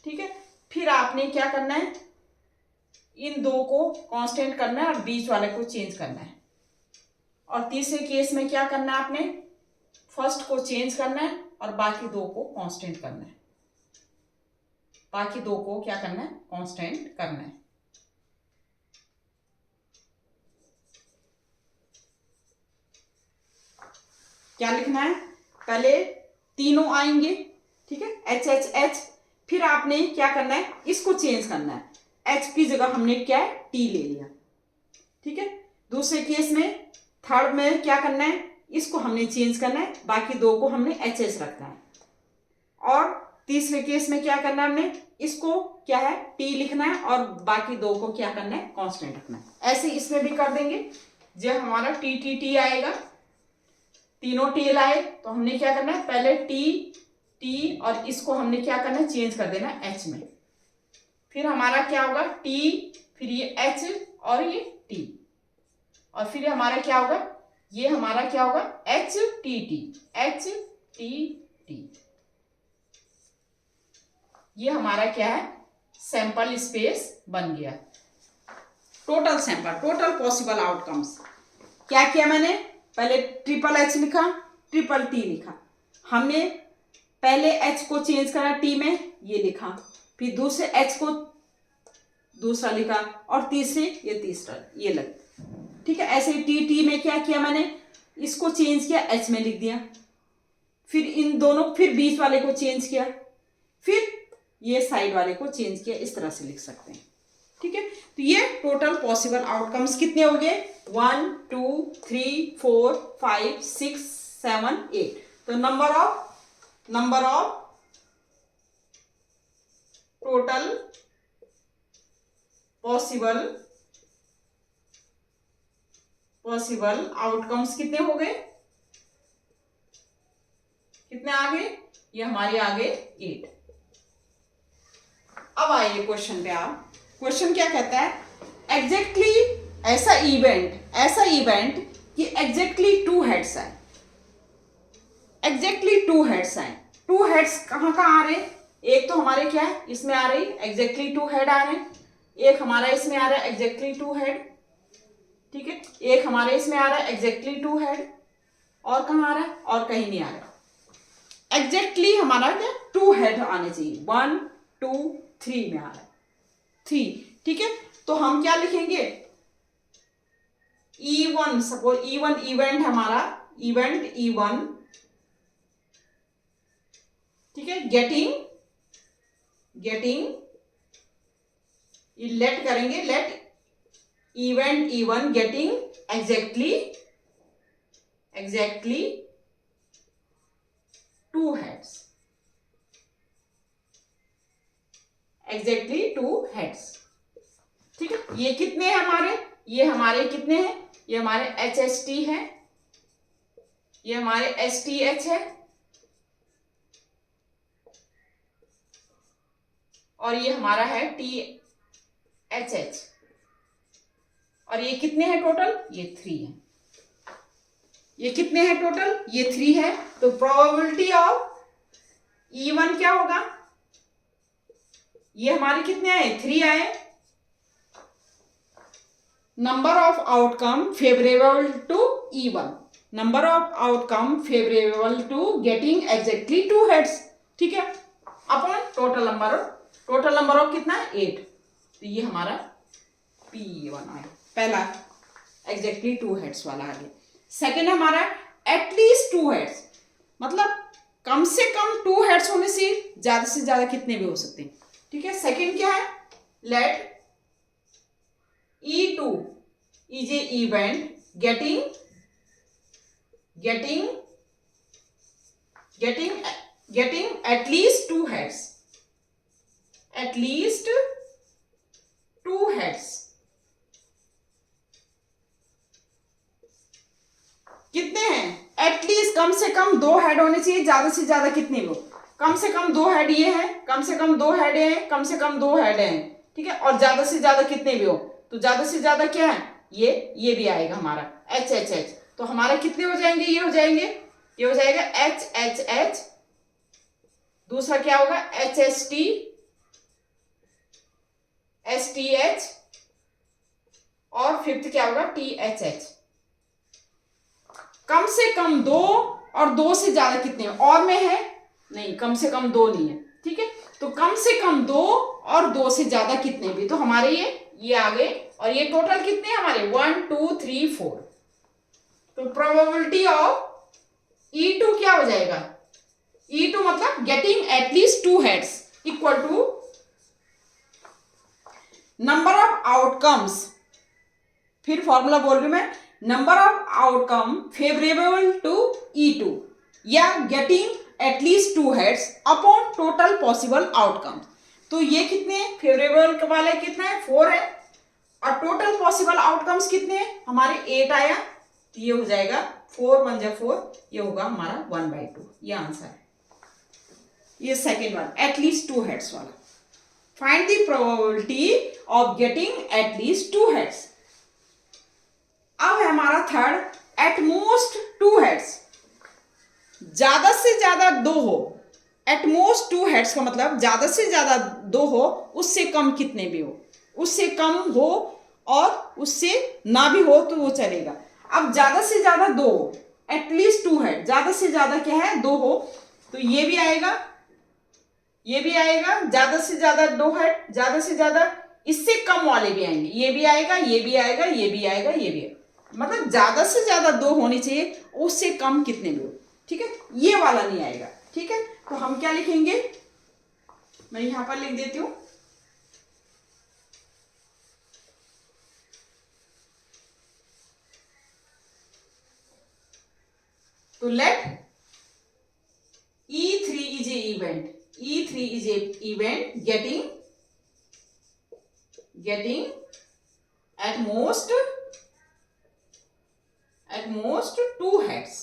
ठीक है, फिर आपने क्या करना है, इन दो को कांस्टेंट करना है और बीच वाले को चेंज करना है। और तीसरे केस में क्या करना है, आपने फर्स्ट को चेंज करना है और बाकी दो को कांस्टेंट करना है, बाकी दो को क्या करना है, कांस्टेंट करना है। क्या लिखना है, पहले तीनों आएंगे। ठीक है, एच एच एच, फिर आपने क्या करना है, इसको चेंज करना है, एच की जगह हमने क्या है, टी ले लिया। ठीक है, दूसरे केस में, थर्ड में क्या करना है, इसको हमने चेंज करना है, बाकी दो को हमने एच एच रखना है। और तीसरे केस में क्या करना है, हमने इसको क्या है, टी लिखना है और बाकी दो को क्या करना है, कांस्टेंट रखना है। ऐसे इसमें भी कर देंगे, जब हमारा टी टी टी आएगा, तीनों टी लाए तो हमने क्या करना है, पहले टी टी और इसको हमने क्या करना है, चेंज कर देना एच में। फिर हमारा क्या होगा, टी, फिर ये एच और ये टी, और फिर हमारा क्या होगा, ये हमारा क्या होगा, H T T, H T T. ये हमारा क्या है, सैंपल स्पेस बन गया। Total sample, total possible outcomes. क्या किया मैंने, पहले ट्रिपल एच लिखा, ट्रिपल टी लिखा, हमने पहले एच को चेंज करा टी में, ये लिखा, फिर दूसरे एच को दूसरा लिखा और तीसरे ये तीसरा, ये लग। ठीक है, ऐसे टी टी में क्या किया मैंने, इसको चेंज किया, एच में लिख दिया, फिर इन दोनों, फिर बीच वाले को चेंज किया, फिर ये साइड वाले को चेंज किया, इस तरह से लिख सकते हैं। ठीक है, तो ये टोटल पॉसिबल आउटकम्स कितने हो गए, 1 2 3 4 5 6 7 8। तो number of total possible outcomes कितने हो गए, कितने आ गए, ये हमारे आ गए 8। अब आइए क्वेश्चन पे। आप क्वेश्चन क्या कहता है, एग्जैक्टली ऐसा इवेंट कि एग्जैक्टली 2 हेड्स आए, एग्जैक्टली 2 हेड्स आए। 2 हेड्स कहाँ आ रहे हैं, एक तो हमारे क्या है, इसमें आ रही एग्जैक्टली 2 हेड आ रहे हैं, एक हमारा इसमें आ रहा है एग्जैक्टली 2 हेड। ठीक है, एक हमारे इसमें आ रहा है एग्जैक्टली 2 हेड, और कहाँ आ रहा है, और कहीं नहीं आ रहा। एग्जैक्टली हमारा क्या, 2 हेड आने चाहिए, 1 2 3 में आ रहा है 3। ठीक है, तो हम क्या लिखेंगे, E1, सपोज E1 इवेंट हमारा, इवेंट E1 ठीक है, गेटिंग लेट करेंगे, let event even getting exactly 2 heads, exactly 2 heads। ठीक है, ये कितने हैं हमारे, ये हमारे कितने हैं, ये हमारे HST है, ये हमारे STH है, और ये हमारा है THH, और ये कितने हैं टोटल, ये 3 है। ये कितने हैं टोटल, ये 3 है। तो प्रोबेबिलिटी ऑफ E1 क्या होगा, ये हमारे कितने आए, 3 आए। Number of outcome favourable to E1, number of outcome favourable to getting exactly 2 heads। ठीक है, अपॉन टोटल नंबर ऑफ कितना है, 8। तो ये हमारा P1 आया, पहला एग्जैक्टली 2 heads वाला आ गया। सेकेंड हमारा एटलीस्ट 2 heads, मतलब कम से कम 2 heads होने से ज्यादा कितने भी हो सकते हैं। ठीक है, सेकेंड क्या है, late E2 is a event getting at least 2 heads, at least 2 heads। कितने हैं, एटलीस्ट कम से कम 2 हेड होने चाहिए, ज्यादा से ज्यादा कितने भी हो, कम से कम 2 हेड ये है, कम से कम 2 हेड है, कम से कम 2 हेड है। ठीक है, और ज्यादा से ज्यादा कितने भी हो, तो ज्यादा से ज्यादा क्या है, ये भी आएगा हमारा HHH। तो हमारा कितने हो जाएंगे, ये हो जाएगा HHH, दूसरा क्या होगा HST, STH, और फिफ्थ क्या होगा THH। कम से कम 2 और 2 से ज्यादा कितने, और में है नहीं, कम से कम 2 नहीं है। ठीक है, तो कम से कम 2 और 2 से ज्यादा कितने भी, तो हमारे ये आ गए, और ये टोटल कितने हमारे 1 2 3 4। तो प्रोबेबिलिटी ऑफ E2 क्या हो जाएगा, E2 मतलब getting at least 2 heads equal to number of outcomes, फिर फॉर्मूला बोल रही हूं मैं, number of outcome favourable to E2 या getting at least 2 heads upon total possible outcomes. तो ये कितने फेवरेबल वाले कितने हैं, 4 है, और टोटल पॉसिबल आउटकम्स कितने हैं हमारे 8 आया। तो ये हो जाएगा 4 1 जा 4, ये होगा हमारा 1/2, ये आंसर है। ये सेकेंड वन एटलीस्ट 2 heads वाला। Find the probability of getting at least 2 heads। अब है हमारा थर्ड, एट मोस्ट 2 heads, ज्यादा से ज्यादा 2 हो, एट मोस्ट 2 heads का मतलब ज्यादा से ज्यादा 2 हो, उससे कम कितने भी हो, उससे कम हो और उससे ना भी हो तो वो चलेगा। अब ज्यादा से ज्यादा 2 हो, एटलीस्ट 2 heads, ज्यादा से ज्यादा क्या है 2 हो, तो ये भी आएगा, ये भी आएगा, ज्यादा से ज्यादा 2 head, ज्यादा से ज्यादा इससे कम वाले भी आएंगे, ये भी आएगा, ये भी आएगा, ये भी आएगा, ये भी आएगा, मतलब ज्यादा से ज्यादा 2 होनी चाहिए, उससे कम कितने भी हो। ठीक है, ये वाला नहीं आएगा। ठीक है, तो हम क्या लिखेंगे, मैं यहां पर लिख देती हूं, तो late E3 is a event, E3 is a event getting at most 2 heads।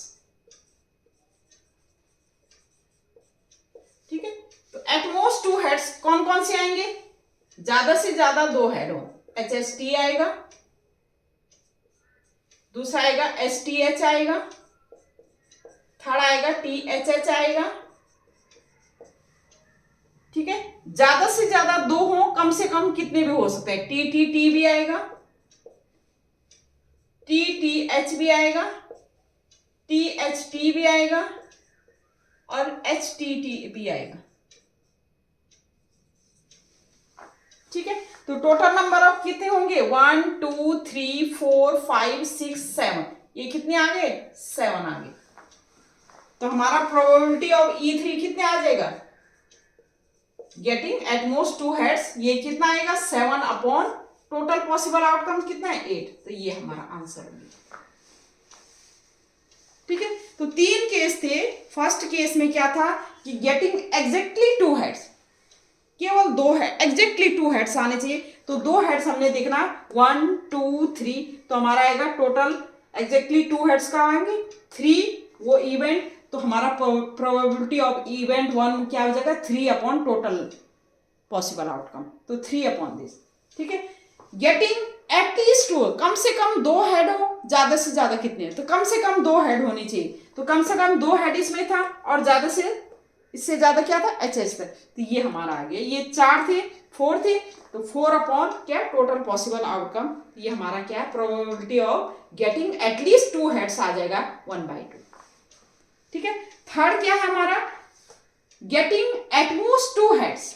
ठीक है, तो एट मोस्ट 2 heads कौन कौन से आएंगे, ज्यादा से ज्यादा 2 head हो, HST आएगा, दूसरा आएगा STH आएगा, थर्ड आएगा THH आएगा। ठीक है, ज्यादा से ज्यादा 2 हो, कम से कम कितने भी हो सकते हैं, TTT भी आएगा, TTH भी आएगा, THT भी आएगा, और HTT भी आएगा। ठीक है, तो टोटल नंबर ऑफ कितने होंगे 1 2 3 4 5 6 7, ये कितने आ गए 7 आ गए। तो हमारा प्रोबेबिलिटी ऑफ E3 कितने आ जाएगा गेटिंग एट मोस्ट 2 हेड्स, ये कितना आएगा 7 अपॉन टोटल पॉसिबल आउटकम कितना है 8, तो ये हमारा आंसर होगा। ठीक है, तो 3 केस थे। फर्स्ट केस में क्या था कि गेटिंग एग्जैक्टली 2 हेड्स, केवल 2 है, एग्जैक्टली 2 हेड्स आने चाहिए, तो 2 हेड्स हमने देखना 1 2 3, तो हमारा आएगा टोटल एग्जैक्टली 2 हेड्स का आएंगे 3, वो इवेंट, तो हमारा प्रोबेबिलिटी ऑफ इवेंट 1 क्या हो जाएगा 3 अपॉन टोटल पॉसिबल आउटकम, तो 3 अपॉन दिस। ठीक है, गेटिंग एटलीस्ट 2, कम से कम 2 हेड हो, ज्यादा से ज्यादा कितने, तो कम से कम 2 हेड होनी चाहिए, तो कम से कम 2 हेड इसमें था, और ज्यादा से इससे ज्यादा क्या था एच पे, तो ये हमारा आ गया, ये 4 थे 4 थे, तो 4 अपॉन क्या टोटल पॉसिबल आउटकम, ये हमारा क्या है probability of getting at least 2 heads आ जाएगा 1/2। ठीक है, थर्ड क्या है हमारा getting at most 2 heads,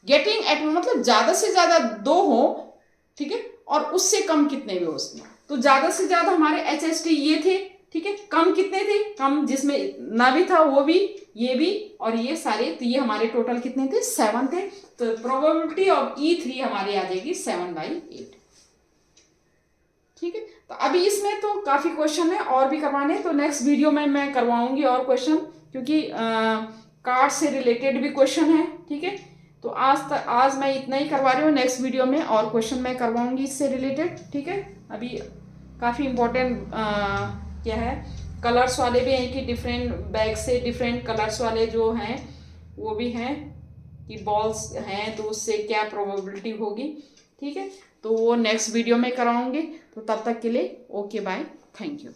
getting at मतलब ज्यादा से ज्यादा 2 हो, ठीक है, और उससे कम कितने भी हो उसमें, तो ज्यादा से ज्यादा हमारे HST ये थे। ठीक है, कम कितने थे, कम जिसमें ना भी था वो भी, ये भी और ये सारे, तो ये हमारे टोटल कितने थे 7 थे, तो प्रोबेबिलिटी ऑफ E3 हमारी आ जाएगी 7/8। ठीक है, तो अभी इसमें तो काफी क्वेश्चन है और भी करवाने, तो नेक्स्ट वीडियो में मैं करवाऊंगी और क्वेश्चन, क्योंकि कार्ड से रिलेटेड भी क्वेश्चन है। ठीक है, तो आज मैं इतना ही करवा रही हूँ, नेक्स्ट वीडियो में और क्वेश्चन मैं करवाऊंगी इससे रिलेटेड। ठीक है, अभी काफ़ी इम्पोर्टेंट क्या है, कलर्स वाले भी हैं कि डिफरेंट बैग से डिफरेंट कलर्स वाले जो हैं वो भी हैं कि बॉल्स हैं, तो उससे क्या प्रोबेबिलिटी होगी। ठीक है, तो वो नेक्स्ट वीडियो में कराऊंगी, तो तब तक के लिए ओके बाय, थैंक यू।